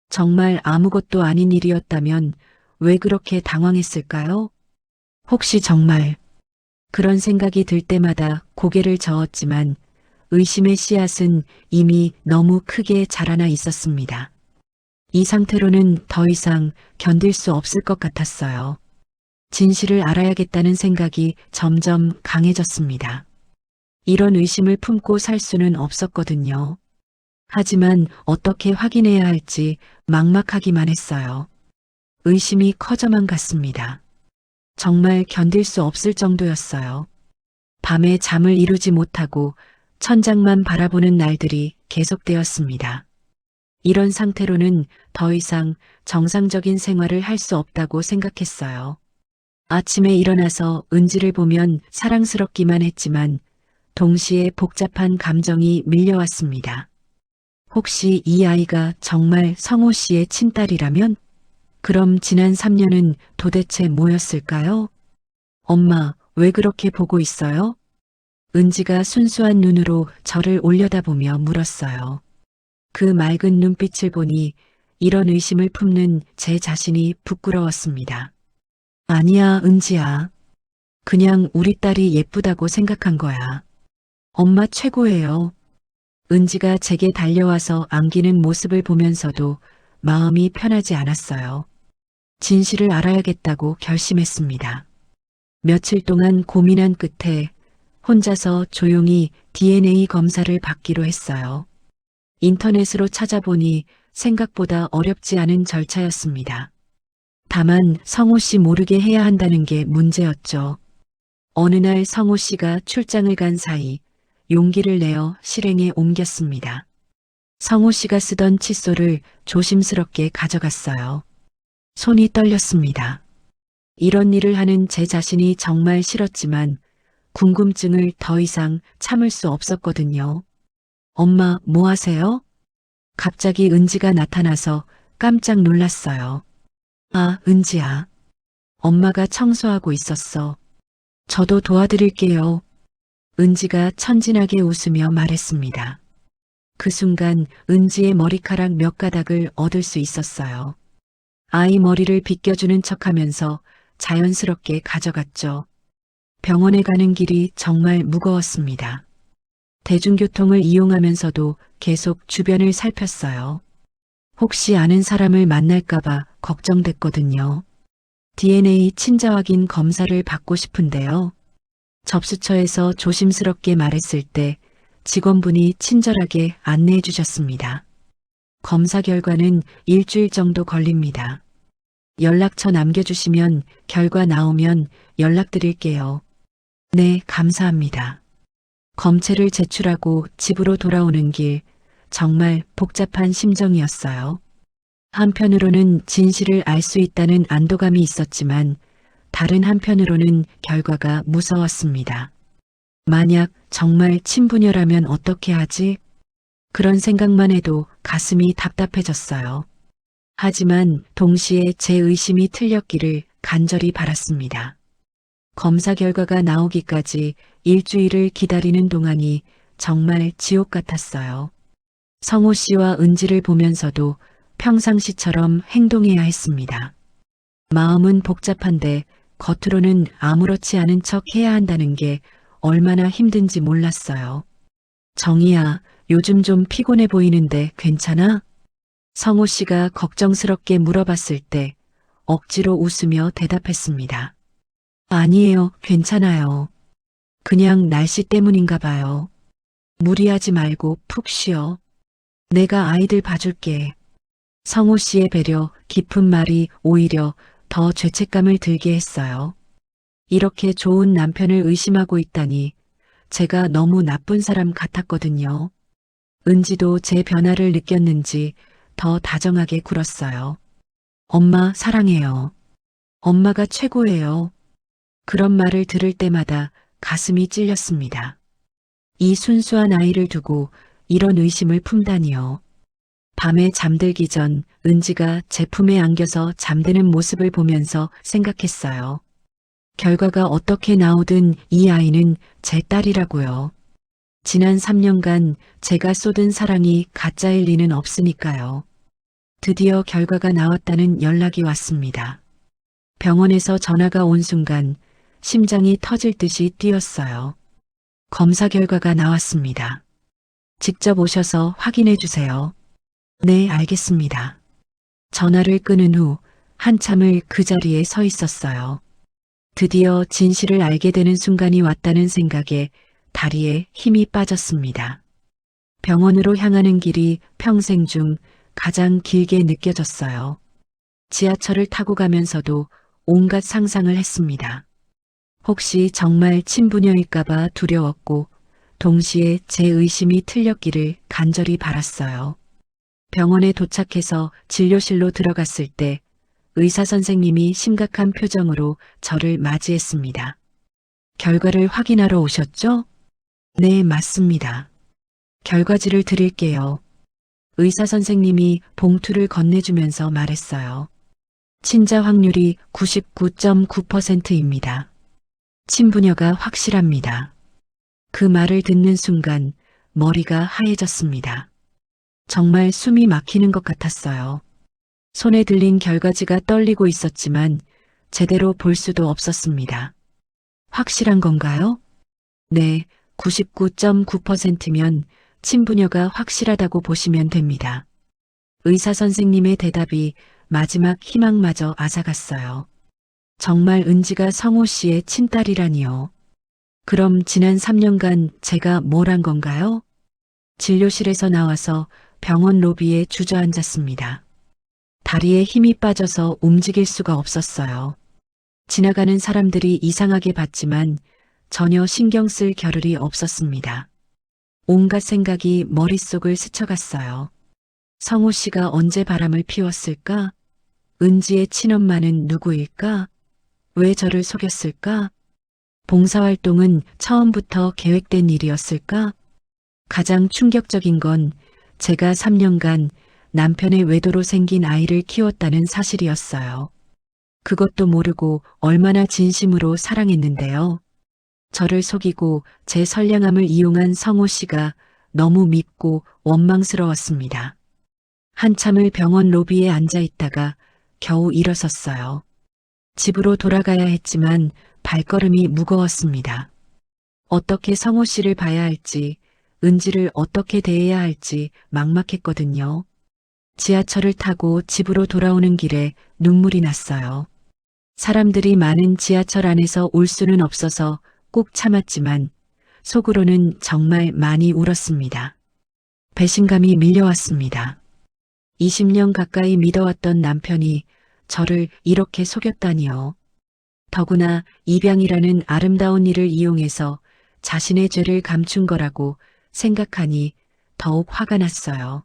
정말 아무것도 아닌 일이었다면 왜 그렇게 당황했을까요? 혹시 정말 그런 생각이 들 때마다 고개를 저었지만 의심의 씨앗은 이미 너무 크게 자라나 있었습니다. 이 상태로는 더 이상 견딜 수 없을 것 같았어요. 진실을 알아야겠다는 생각이 점점 강해졌습니다. 이런 의심을 품고 살 수는 없었거든요. 하지만 어떻게 확인해야 할지 막막하기만 했어요. 의심이 커져만 갔습니다. 정말 견딜 수 없을 정도였어요. 밤에 잠을 이루지 못하고 천장만 바라보는 날들이 계속되었습니다. 이런 상태로는 더 이상 정상적인 생활을 할 수 없다고 생각했어요. 아침에 일어나서 은지를 보면 사랑스럽기만 했지만 동시에 복잡한 감정이 밀려왔습니다. 혹시 이 아이가 정말 성호 씨의 친딸이라면? 그럼 지난 3년은 도대체 뭐였을까요? 엄마, 왜 그렇게 보고 있어요? 은지가 순수한 눈으로 저를 올려다보며 물었어요. 그 맑은 눈빛을 보니 이런 의심을 품는 제 자신이 부끄러웠습니다. 아니야, 은지야. 그냥 우리 딸이 예쁘다고 생각한 거야. 엄마 최고예요. 은지가 제게 달려와서 안기는 모습을 보면서도 마음이 편하지 않았어요. 진실을 알아야겠다고 결심했습니다. 며칠 동안 고민한 끝에 혼자서 조용히 DNA 검사를 받기로 했어요. 인터넷으로 찾아보니 생각보다 어렵지 않은 절차였습니다. 다만 성호 씨 모르게 해야 한다는 게 문제였죠. 어느 날 성호 씨가 출장을 간 사이 용기를 내어 실행에 옮겼습니다. 성호 씨가 쓰던 칫솔을 조심스럽게 가져갔어요. 손이 떨렸습니다. 이런 일을 하는 제 자신이 정말 싫었지만 궁금증을 더 이상 참을 수 없었거든요. 엄마, 뭐 하세요? 갑자기 은지가 나타나서 깜짝 놀랐어요. 아, 은지야. 엄마가 청소하고 있었어. 저도 도와드릴게요. 은지가 천진하게 웃으며 말했습니다. 그 순간 은지의 머리카락 몇 가닥을 얻을 수 있었어요. 아이 머리를 빗겨주는 척하면서 자연스럽게 가져갔죠. 병원에 가는 길이 정말 무거웠습니다. 대중교통을 이용하면서도 계속 주변을 살폈어요. 혹시 아는 사람을 만날까봐 걱정됐거든요. DNA 친자 확인 검사를 받고 싶은데요. 접수처에서 조심스럽게 말했을 때 직원분이 친절하게 안내해 주셨습니다. 검사 결과는 일주일 정도 걸립니다. 연락처 남겨주시면 결과 나오면 연락드릴게요. 네, 감사합니다. 검체를 제출하고 집으로 돌아오는 길, 정말 복잡한 심정이었어요. 한편으로는 진실을 알 수 있다는 안도감이 있었지만 다른 한편으로는 결과가 무서웠습니다. 만약 정말 친부녀라면 어떻게 하지? 그런 생각만 해도 가슴이 답답해졌어요. 하지만 동시에 제 의심이 틀렸기를 간절히 바랐습니다. 검사 결과가 나오기까지 일주일을 기다리는 동안이 정말 지옥 같았어요. 성호 씨와 은지를 보면서도 평상시처럼 행동해야 했습니다. 마음은 복잡한데 겉으로는 아무렇지 않은 척 해야 한다는 게 얼마나 힘든지 몰랐어요. 정희야, 요즘 좀 피곤해 보이는데 괜찮아? 성호 씨가 걱정스럽게 물어봤을 때 억지로 웃으며 대답했습니다. 아니에요, 괜찮아요. 그냥 날씨 때문인가 봐요. 무리하지 말고 푹 쉬어. 내가 아이들 봐줄게. 성호 씨의 배려 깊은 말이 오히려 더 죄책감을 들게 했어요. 이렇게 좋은 남편을 의심하고 있다니 제가 너무 나쁜 사람 같았거든요. 은지도 제 변화를 느꼈는지 더 다정하게 굴었어요. 엄마 사랑해요. 엄마가 최고예요. 그런 말을 들을 때마다 가슴이 찔렸습니다. 이 순수한 아이를 두고 이런 의심을 품다니요. 밤에 잠들기 전 은지가 제 품에 안겨서 잠드는 모습을 보면서 생각했어요. 결과가 어떻게 나오든 이 아이는 제 딸이라고요. 지난 3년간 제가 쏟은 사랑이 가짜일 리는 없으니까요. 드디어 결과가 나왔다는 연락이 왔습니다. 병원에서 전화가 온 순간 심장이 터질 듯이 뛰었어요. 검사 결과가 나왔습니다. 직접 오셔서 확인해 주세요. 네, 알겠습니다. 전화를 끊은 후 한참을 그 자리에 서 있었어요. 드디어 진실을 알게 되는 순간이 왔다는 생각에 다리에 힘이 빠졌습니다. 병원으로 향하는 길이 평생 중 가장 길게 느껴졌어요. 지하철을 타고 가면서도 온갖 상상을 했습니다. 혹시 정말 친부녀일까봐 두려웠고 동시에 제 의심이 틀렸기를 간절히 바랐어요. 병원에 도착해서 진료실로 들어갔을 때 의사 선생님이 심각한 표정으로 저를 맞이했습니다. 결과를 확인하러 오셨죠? 네, 맞습니다. 결과지를 드릴게요. 의사 선생님이 봉투를 건네주면서 말했어요. 친자 확률이 99.9%입니다. 친부녀가 확실합니다. 그 말을 듣는 순간 머리가 하얘졌습니다. 정말 숨이 막히는 것 같았어요. 손에 들린 결과지가 떨리고 있었지만 제대로 볼 수도 없었습니다. 확실한 건가요? 네, 99.9%면 친부녀가 확실하다고 보시면 됩니다. 의사 선생님의 대답이 마지막 희망마저 앗아갔어요. 정말 은지가 성호 씨의 친딸이라니요. 그럼 지난 3년간 제가 뭘 한 건가요? 진료실에서 나와서 병원 로비에 주저앉았습니다. 다리에 힘이 빠져서 움직일 수가 없었어요. 지나가는 사람들이 이상하게 봤지만 전혀 신경 쓸 겨를이 없었습니다. 온갖 생각이 머릿속을 스쳐갔어요. 성호 씨가 언제 바람을 피웠을까? 은지의 친엄마는 누구일까? 왜 저를 속였을까? 봉사활동은 처음부터 계획된 일이었을까? 가장 충격적인 건 제가 3년간 남편의 외도로 생긴 아이를 키웠다는 사실이었어요. 그것도 모르고 얼마나 진심으로 사랑했는데요. 저를 속이고 제 선량함을 이용한 성호 씨가 너무 밉고 원망스러웠습니다. 한참을 병원 로비에 앉아 있다가 겨우 일어섰어요. 집으로 돌아가야 했지만 발걸음이 무거웠습니다. 어떻게 성호 씨를 봐야 할지, 은지를 어떻게 대해야 할지 막막했거든요. 지하철을 타고 집으로 돌아오는 길에 눈물이 났어요. 사람들이 많은 지하철 안에서 울 수는 없어서 꼭 참았지만 속으로는 정말 많이 울었습니다. 배신감이 밀려왔습니다. 20년 가까이 믿어왔던 남편이 저를 이렇게 속였다니요. 더구나 입양이라는 아름다운 일을 이용해서 자신의 죄를 감춘 거라고 생각하니 더욱 화가 났어요.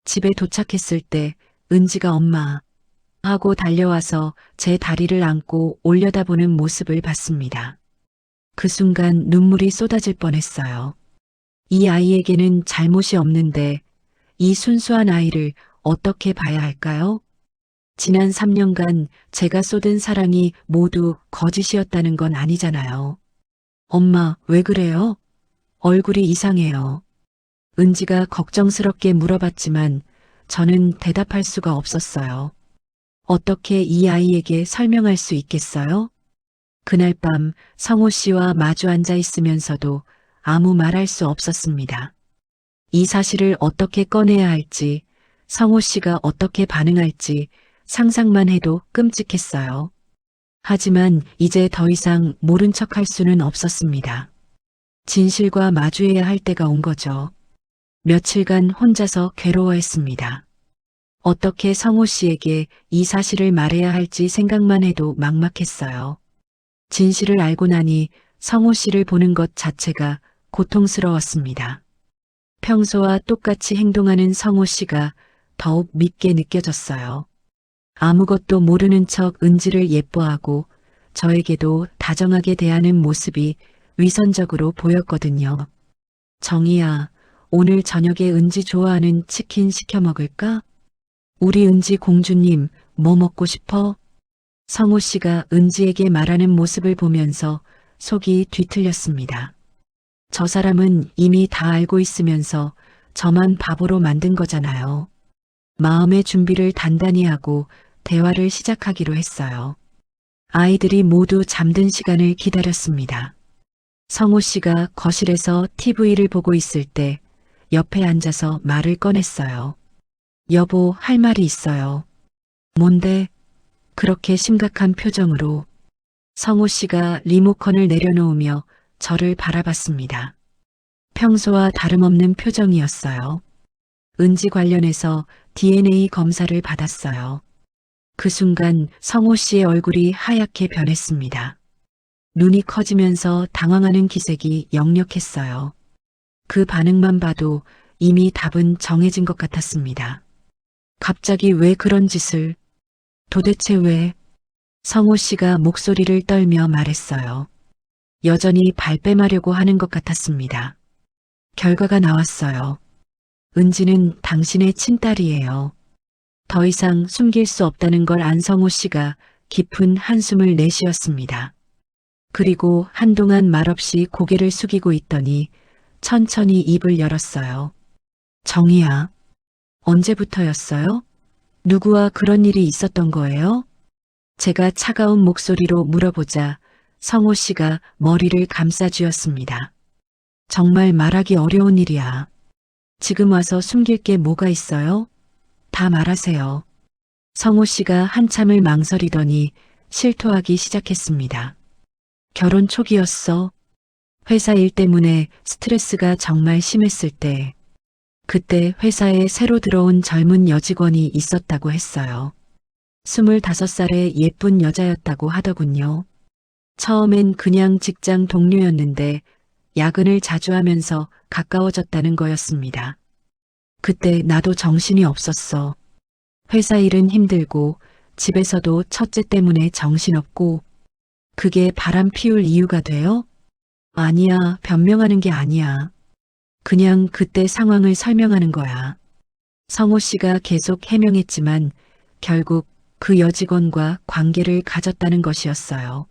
집에 도착했을 때 은지가 엄마 하고 달려와서 제 다리를 안고 올려다보는 모습을 봤습니다. 그 순간 눈물이 쏟아질 뻔했어요. 이 아이에게는 잘못이 없는데 이 순수한 아이를 어떻게 봐야 할까요? 지난 3년간 제가 쏟은 사랑이 모두 거짓이었다는 건 아니잖아요. 엄마, 왜 그래요? 얼굴이 이상해요. 은지가 걱정스럽게 물어봤지만 저는 대답할 수가 없었어요. 어떻게 이 아이에게 설명할 수 있겠어요? 그날 밤 성호 씨와 마주 앉아 있으면서도 아무 말할 수 없었습니다. 이 사실을 어떻게 꺼내야 할지, 성호 씨가 어떻게 반응할지 상상만 해도 끔찍했어요. 하지만 이제 더 이상 모른 척할 수는 없었습니다. 진실과 마주해야 할 때가 온 거죠. 며칠간 혼자서 괴로워했습니다. 어떻게 성호 씨에게 이 사실을 말해야 할지 생각만 해도 막막했어요. 진실을 알고 나니 성호 씨를 보는 것 자체가 고통스러웠습니다. 평소와 똑같이 행동하는 성호 씨가 더욱 밉게 느껴졌어요. 아무것도 모르는 척 은지를 예뻐하고 저에게도 다정하게 대하는 모습이 위선적으로 보였거든요. 정희야, 오늘 저녁에 은지 좋아하는 치킨 시켜 먹을까? 우리 은지 공주님, 뭐 먹고 싶어? 성호 씨가 은지에게 말하는 모습을 보면서 속이 뒤틀렸습니다. 저 사람은 이미 다 알고 있으면서 저만 바보로 만든 거잖아요. 마음의 준비를 단단히 하고 대화를 시작하기로 했어요. 아이들이 모두 잠든 시간을 기다렸습니다. 성호 씨가 거실에서 TV를 보고 있을 때 옆에 앉아서 말을 꺼냈어요. 여보, 할 말이 있어요. 뭔데? 그렇게 심각한 표정으로 성호 씨가 리모컨을 내려놓으며 저를 바라봤습니다. 평소와 다름없는 표정이었어요. 은지 관련해서 DNA 검사를 받았어요. 그 순간 성호 씨의 얼굴이 하얗게 변했습니다. 눈이 커지면서 당황하는 기색이 역력했어요. 그 반응만 봐도 이미 답은 정해진 것 같았습니다. 갑자기 왜 그런 짓을? 도대체 왜? 성호 씨가 목소리를 떨며 말했어요. 여전히 발뺌하려고 하는 것 같았습니다. 결과가 나왔어요. 은지는 당신의 친딸이에요. 더 이상 숨길 수 없다는 걸 안 성호 씨가 깊은 한숨을 내쉬었습니다. 그리고 한동안 말없이 고개를 숙이고 있더니 천천히 입을 열었어요. 정희야, 언제부터였어요? 누구와 그런 일이 있었던 거예요? 제가 차가운 목소리로 물어보자 성호 씨가 머리를 감싸쥐었습니다. 정말 말하기 어려운 일이야. 지금 와서 숨길 게 뭐가 있어요? 다 말하세요. 성호 씨가 한참을 망설이더니 실토하기 시작했습니다. 결혼 초기였어. 회사 일 때문에 스트레스가 정말 심했을 때, 그때 회사에 새로 들어온 젊은 여직원이 있었다고 했어요. 25살의 예쁜 여자였다고 하더군요. 처음엔 그냥 직장 동료였는데 야근을 자주 하면서 가까워졌다는 거였습니다. 그때 나도 정신이 없었어. 회사 일은 힘들고 집에서도 첫째 때문에 정신없고 그게 바람 피울 이유가 돼요? 아니야, 변명하는 게 아니야. 그냥 그때 상황을 설명하는 거야. 성호 씨가 계속 해명했지만 결국 그 여직원과 관계를 가졌다는 것이었어요.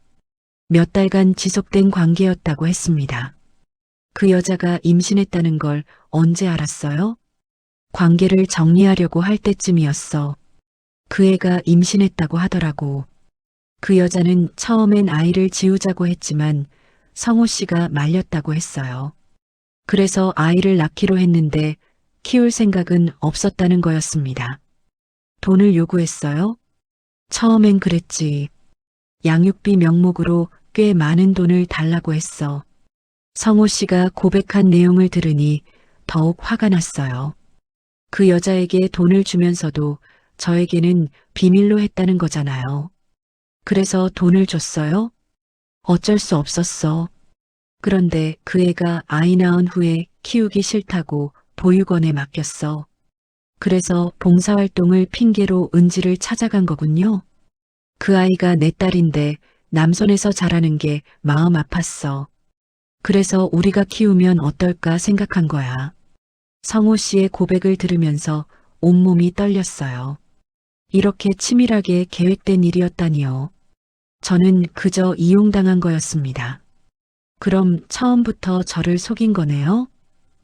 몇 달간 지속된 관계였다고 했습니다. 그 여자가 임신했다는 걸 언제 알았어요? 관계를 정리하려고 할 때쯤이었어. 그 애가 임신했다고 하더라고. 그 여자는 처음엔 아이를 지우자고 했지만 성호 씨가 말렸다고 했어요. 그래서 아이를 낳기로 했는데 키울 생각은 없었다는 거였습니다. 돈을 요구했어요? 처음엔 그랬지. 양육비 명목으로 꽤 많은 돈을 달라고 했어. 성호 씨가 고백한 내용을 들으니 더욱 화가 났어요. 그 여자에게 돈을 주면서도 저에게는 비밀로 했다는 거잖아요. 그래서 돈을 줬어요? 어쩔 수 없었어. 그런데 그 애가 아이 낳은 후에 키우기 싫다고 보육원에 맡겼어. 그래서 봉사활동을 핑계로 은지를 찾아간 거군요. 그 아이가 내 딸인데 남손에서 자라는 게 마음 아팠어. 그래서 우리가 키우면 어떨까 생각한 거야. 성호 씨의 고백을 들으면서 온몸이 떨렸어요. 이렇게 치밀하게 계획된 일이었다니요. 저는 그저 이용당한 거였습니다. 그럼 처음부터 저를 속인 거네요?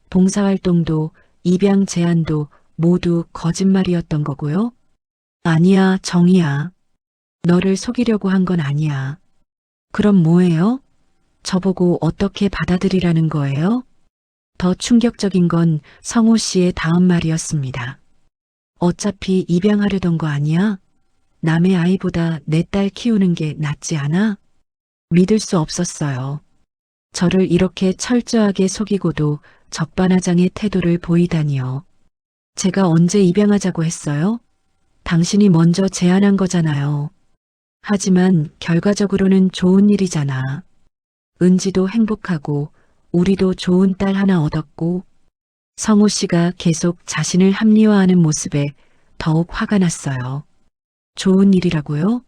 봉사활동도 입양 제안도 모두 거짓말이었던 거고요? 아니야, 정희야. 너를 속이려고 한 건 아니야. 그럼 뭐예요? 저보고 어떻게 받아들이라는 거예요? 더 충격적인 건 성호 씨의 다음 말이었습니다. 어차피 입양하려던 거 아니야? 남의 아이보다 내 딸 키우는 게 낫지 않아? 믿을 수 없었어요. 저를 이렇게 철저하게 속이고도 적반하장의 태도를 보이다니요. 제가 언제 입양하자고 했어요? 당신이 먼저 제안한 거잖아요. 하지만 결과적으로는 좋은 일이잖아. 은지도 행복하고 우리도 좋은 딸 하나 얻었고. 성호 씨가 계속 자신을 합리화하는 모습에 더욱 화가 났어요. 좋은 일이라고요?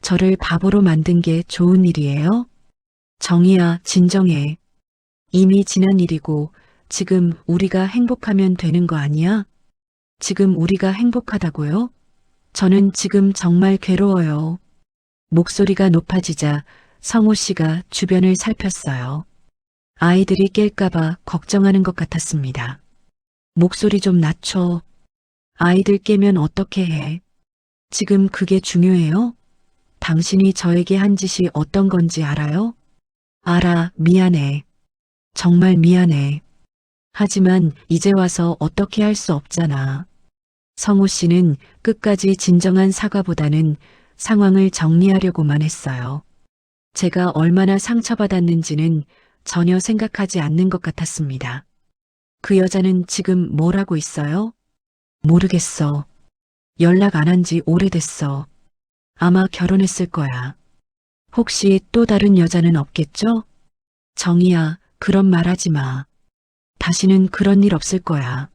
저를 바보로 만든 게 좋은 일이에요? 정희야, 진정해. 이미 지난 일이고 지금 우리가 행복하면 되는 거 아니야? 지금 우리가 행복하다고요? 저는 지금 정말 괴로워요. 목소리가 높아지자 성호 씨가 주변을 살폈어요. 아이들이 깰까봐 걱정하는 것 같았습니다. 목소리 좀 낮춰. 아이들 깨면 어떻게 해? 지금 그게 중요해요? 당신이 저에게 한 짓이 어떤 건지 알아요? 알아, 미안해. 정말 미안해. 하지만 이제 와서 어떻게 할 수 없잖아. 성호 씨는 끝까지 진정한 사과보다는 상황을 정리하려고만 했어요. 제가 얼마나 상처받았는지는 전혀 생각하지 않는 것 같았습니다. 그 여자는 지금 뭘 하고 있어요? 모르겠어. 연락 안 한 지 오래됐어. 아마 결혼했을 거야. 혹시 또 다른 여자는 없겠죠? 정희야, 그런 말 하지 마. 다시는 그런 일 없을 거야.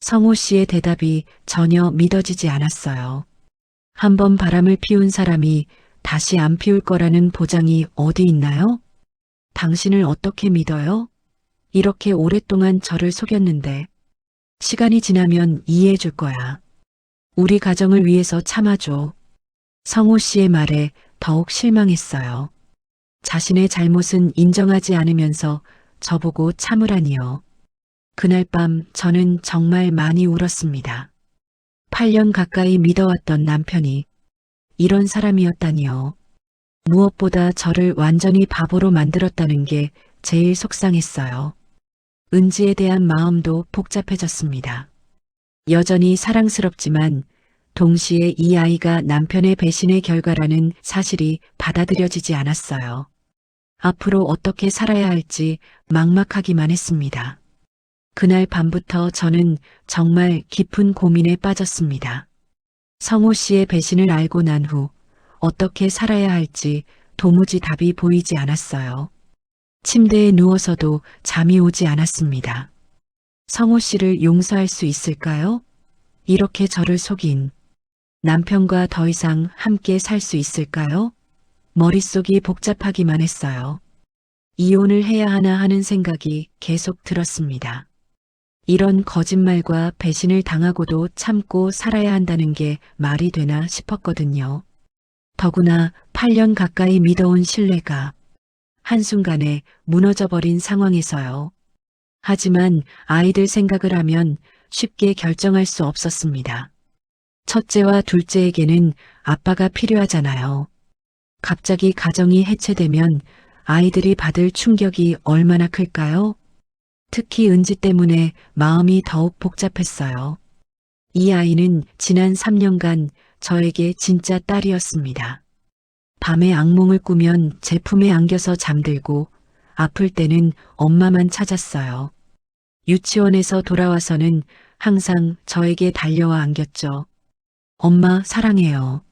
성호 씨의 대답이 전혀 믿어지지 않았어요. 한번 바람을 피운 사람이 다시 안 피울 거라는 보장이 어디 있나요? 당신을 어떻게 믿어요? 이렇게 오랫동안 저를 속였는데. 시간이 지나면 이해해 줄 거야. 우리 가정을 위해서 참아줘. 성호 씨의 말에 더욱 실망했어요. 자신의 잘못은 인정하지 않으면서 저보고 참으라니요. 그날 밤 저는 정말 많이 울었습니다. 8년 가까이 믿어왔던 남편이 이런 사람이었다니요. 무엇보다 저를 완전히 바보로 만들었다는 게 제일 속상했어요. 은지에 대한 마음도 복잡해졌습니다. 여전히 사랑스럽지만 동시에 이 아이가 남편의 배신의 결과라는 사실이 받아들여지지 않았어요. 앞으로 어떻게 살아야 할지 막막하기만 했습니다. 그날 밤부터 저는 정말 깊은 고민에 빠졌습니다. 성호 씨의 배신을 알고 난 후 어떻게 살아야 할지 도무지 답이 보이지 않았어요. 침대에 누워서도 잠이 오지 않았습니다. 성호 씨를 용서할 수 있을까요? 이렇게 저를 속인 남편과 더 이상 함께 살 수 있을까요? 머릿속이 복잡하기만 했어요. 이혼을 해야 하나 하는 생각이 계속 들었습니다. 이런 거짓말과 배신을 당하고도 참고 살아야 한다는 게 말이 되나 싶었거든요. 더구나 8년 가까이 믿어온 신뢰가 한순간에 무너져버린 상황에서요. 하지만 아이들 생각을 하면 쉽게 결정할 수 없었습니다. 첫째와 둘째에게는 아빠가 필요하잖아요. 갑자기 가정이 해체되면 아이들이 받을 충격이 얼마나 클까요? 특히 은지 때문에 마음이 더욱 복잡했어요. 이 아이는 지난 3년간 저에게 진짜 딸이었습니다. 밤에 악몽을 꾸면 제 품에 안겨서 잠들고 아플 때는 엄마만 찾았어요. 유치원에서 돌아와서는 항상 저에게 달려와 안겼죠. 엄마 사랑해요.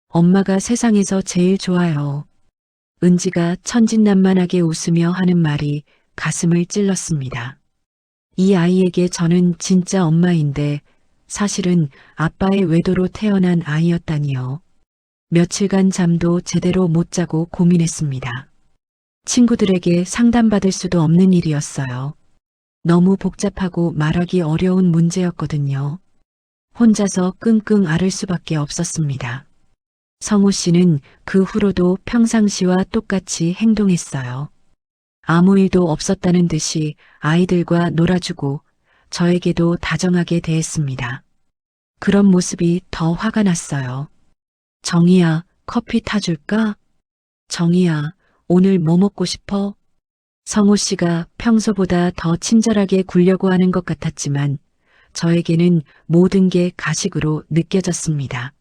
엄마가 세상에서 제일 좋아요. 은지가 천진난만하게 웃으며 하는 말이 가슴을 찔렀습니다. 이 아이에게 저는 진짜 엄마인데 사실은 아빠의 외도로 태어난 아이였다니요. 며칠간 잠도 제대로 못 자고 고민했습니다. 친구들에게 상담받을 수도 없는 일이었어요. 너무 복잡하고 말하기 어려운 문제였거든요. 혼자서 끙끙 앓을 수밖에 없었습니다. 성호 씨는 그 후로도 평상시와 똑같이 행동했어요. 아무 일도 없었다는 듯이 아이들과 놀아주고 저에게도 다정하게 대했습니다. 그런 모습이 더 화가 났어요. 정희야, 커피 타줄까? 정희야, 오늘 뭐 먹고 싶어? 성호 씨가 평소보다 더 친절하게 굴려고 하는 것 같았지만 저에게는 모든 게 가식으로 느껴졌습니다.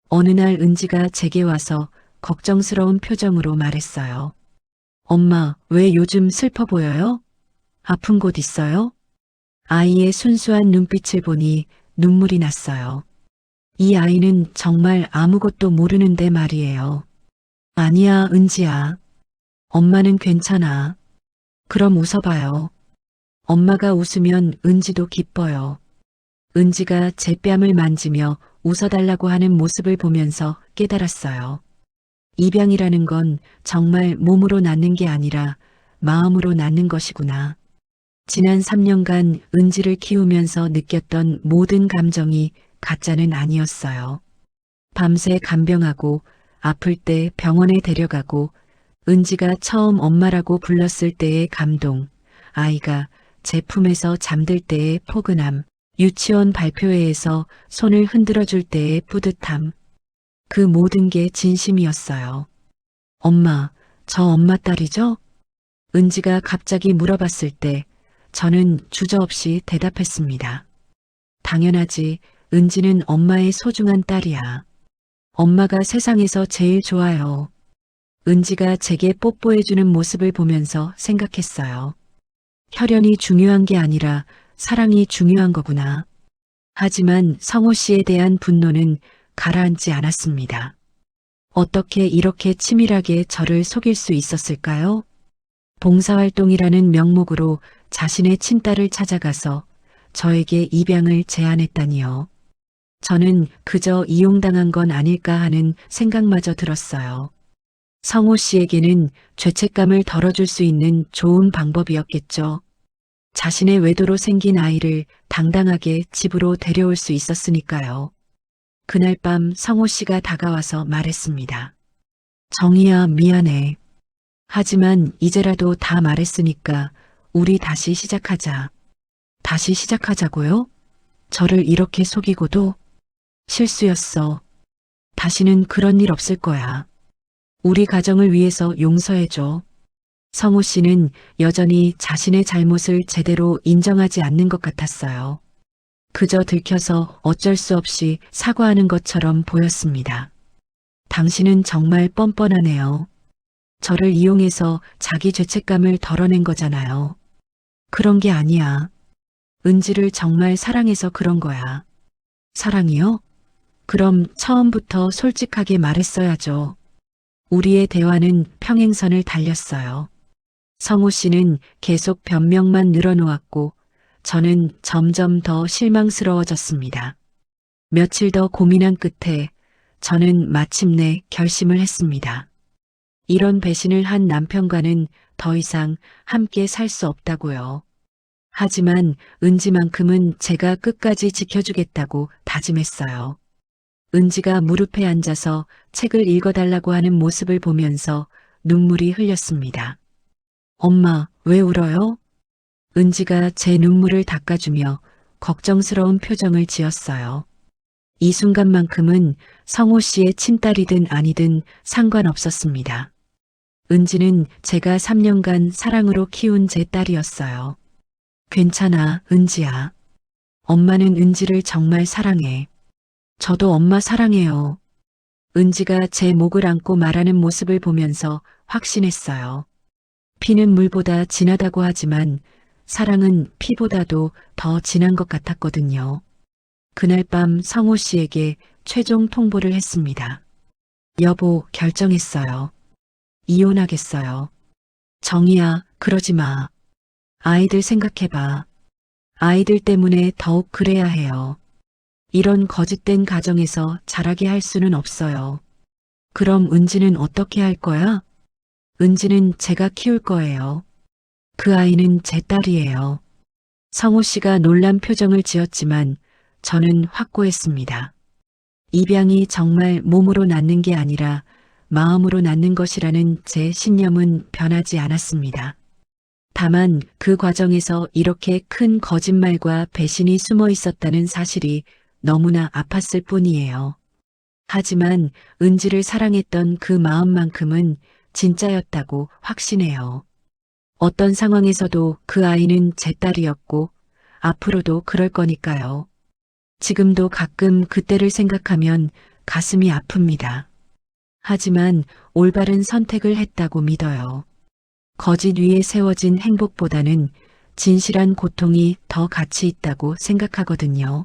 어느 날 은지가 제게 와서 걱정스러운 표정으로 말했어요. 엄마, 왜 요즘 슬퍼 보여요? 아픈 곳 있어요? 아이의 순수한 눈빛을 보니 눈물이 났어요. 이 아이는 정말 아무것도 모르는데 말이에요. 아니야, 은지야. 엄마는 괜찮아. 그럼 웃어봐요. 엄마가 웃으면 은지도 기뻐요. 은지가 제 뺨을 만지며 웃어달라고 하는 모습을 보면서 깨달았어요. 입양이라는 건 정말 몸으로 낳는 게 아니라 마음으로 낳는 것이구나. 지난 3년간 은지를 키우면서 느꼈던 모든 감정이 가짜는 아니었어요. 밤새 간병하고 아플 때 병원에 데려가고 은지가 처음 엄마라고 불렀을 때의 감동, 아이가 제 품에서 잠들 때의 포근함, 유치원 발표회에서 손을 흔들어 줄 때의 뿌듯함, 그 모든 게 진심이었어요. 엄마, 저 엄마 딸이죠? 은지가 갑자기 물어봤을 때 저는 주저없이 대답했습니다. 당연하지, 은지는 엄마의 소중한 딸이야. 엄마가 세상에서 제일 좋아요. 은지가 제게 뽀뽀해주는 모습을 보면서 생각했어요. 혈연이 중요한 게 아니라 사랑이 중요한 거구나. 하지만 성호 씨에 대한 분노는 가라앉지 않았습니다. 어떻게 이렇게 치밀하게 저를 속일 수 있었을까요? 봉사활동이라는 명목으로 자신의 친딸을 찾아가서 저에게 입양을 제안했다니요. 저는 그저 이용당한 건 아닐까 하는 생각마저 들었어요. 성호 씨에게는 죄책감을 덜어줄 수 있는 좋은 방법이었겠죠. 자신의 외도로 생긴 아이를 당당하게 집으로 데려올 수 있었으니까요. 그날 밤 성호 씨가 다가와서 말했습니다. 정희야, 미안해. 하지만 이제라도 다 말했으니까 우리 다시 시작하자. 다시 시작하자고요? 저를 이렇게 속이고도? 실수였어. 다시는 그런 일 없을 거야. 우리 가정을 위해서 용서해줘. 성호 씨는 여전히 자신의 잘못을 제대로 인정하지 않는 것 같았어요. 그저 들켜서 어쩔 수 없이 사과하는 것처럼 보였습니다. 당신은 정말 뻔뻔하네요. 저를 이용해서 자기 죄책감을 덜어낸 거잖아요. 그런 게 아니야. 은지를 정말 사랑해서 그런 거야. 사랑이요? 그럼 처음부터 솔직하게 말했어야죠. 우리의 대화는 평행선을 달렸어요. 성호 씨는 계속 변명만 늘어놓았고 저는 점점 더 실망스러워졌습니다. 며칠 더 고민한 끝에 저는 마침내 결심을 했습니다. 이런 배신을 한 남편과는 더 이상 함께 살 수 없다고요. 하지만 은지만큼은 제가 끝까지 지켜주겠다고 다짐했어요. 은지가 무릎에 앉아서 책을 읽어달라고 하는 모습을 보면서 눈물이 흘렸습니다. 엄마, 왜 울어요? 은지가 제 눈물을 닦아주며 걱정스러운 표정을 지었어요. 이 순간만큼은 성호 씨의 친딸이든 아니든 상관없었습니다. 은지는 제가 3년간 사랑으로 키운 제 딸이었어요. 괜찮아, 은지야. 엄마는 은지를 정말 사랑해. 저도 엄마 사랑해요. 은지가 제 목을 안고 말하는 모습을 보면서 확신했어요. 피는 물보다 진하다고 하지만 사랑은 피보다도 더 진한 것 같았거든요. 그날 밤 성호 씨에게 최종 통보를 했습니다. 여보, 결정했어요. 이혼하겠어요. 정희야, 그러지 마. 아이들 생각해봐. 아이들 때문에 더욱 그래야 해요. 이런 거짓된 가정에서 자라게 할 수는 없어요. 그럼 은지는 어떻게 할 거야? 은지는 제가 키울 거예요. 그 아이는 제 딸이에요. 성호 씨가 놀란 표정을 지었지만 저는 확고했습니다. 입양이 정말 몸으로 낳는 게 아니라 마음으로 낳는 것이라는 제 신념은 변하지 않았습니다. 다만 그 과정에서 이렇게 큰 거짓말과 배신이 숨어 있었다는 사실이 너무나 아팠을 뿐이에요. 하지만 은지를 사랑했던 그 마음만큼은 진짜였다고 확신해요. 어떤 상황에서도 그 아이는 제 딸이었고 앞으로도 그럴 거니까요. 지금도 가끔 그때를 생각하면 가슴이 아픕니다. 하지만 올바른 선택을 했다고 믿어요. 거짓 위에 세워진 행복보다는 진실한 고통이 더 가치 있다고 생각하거든요.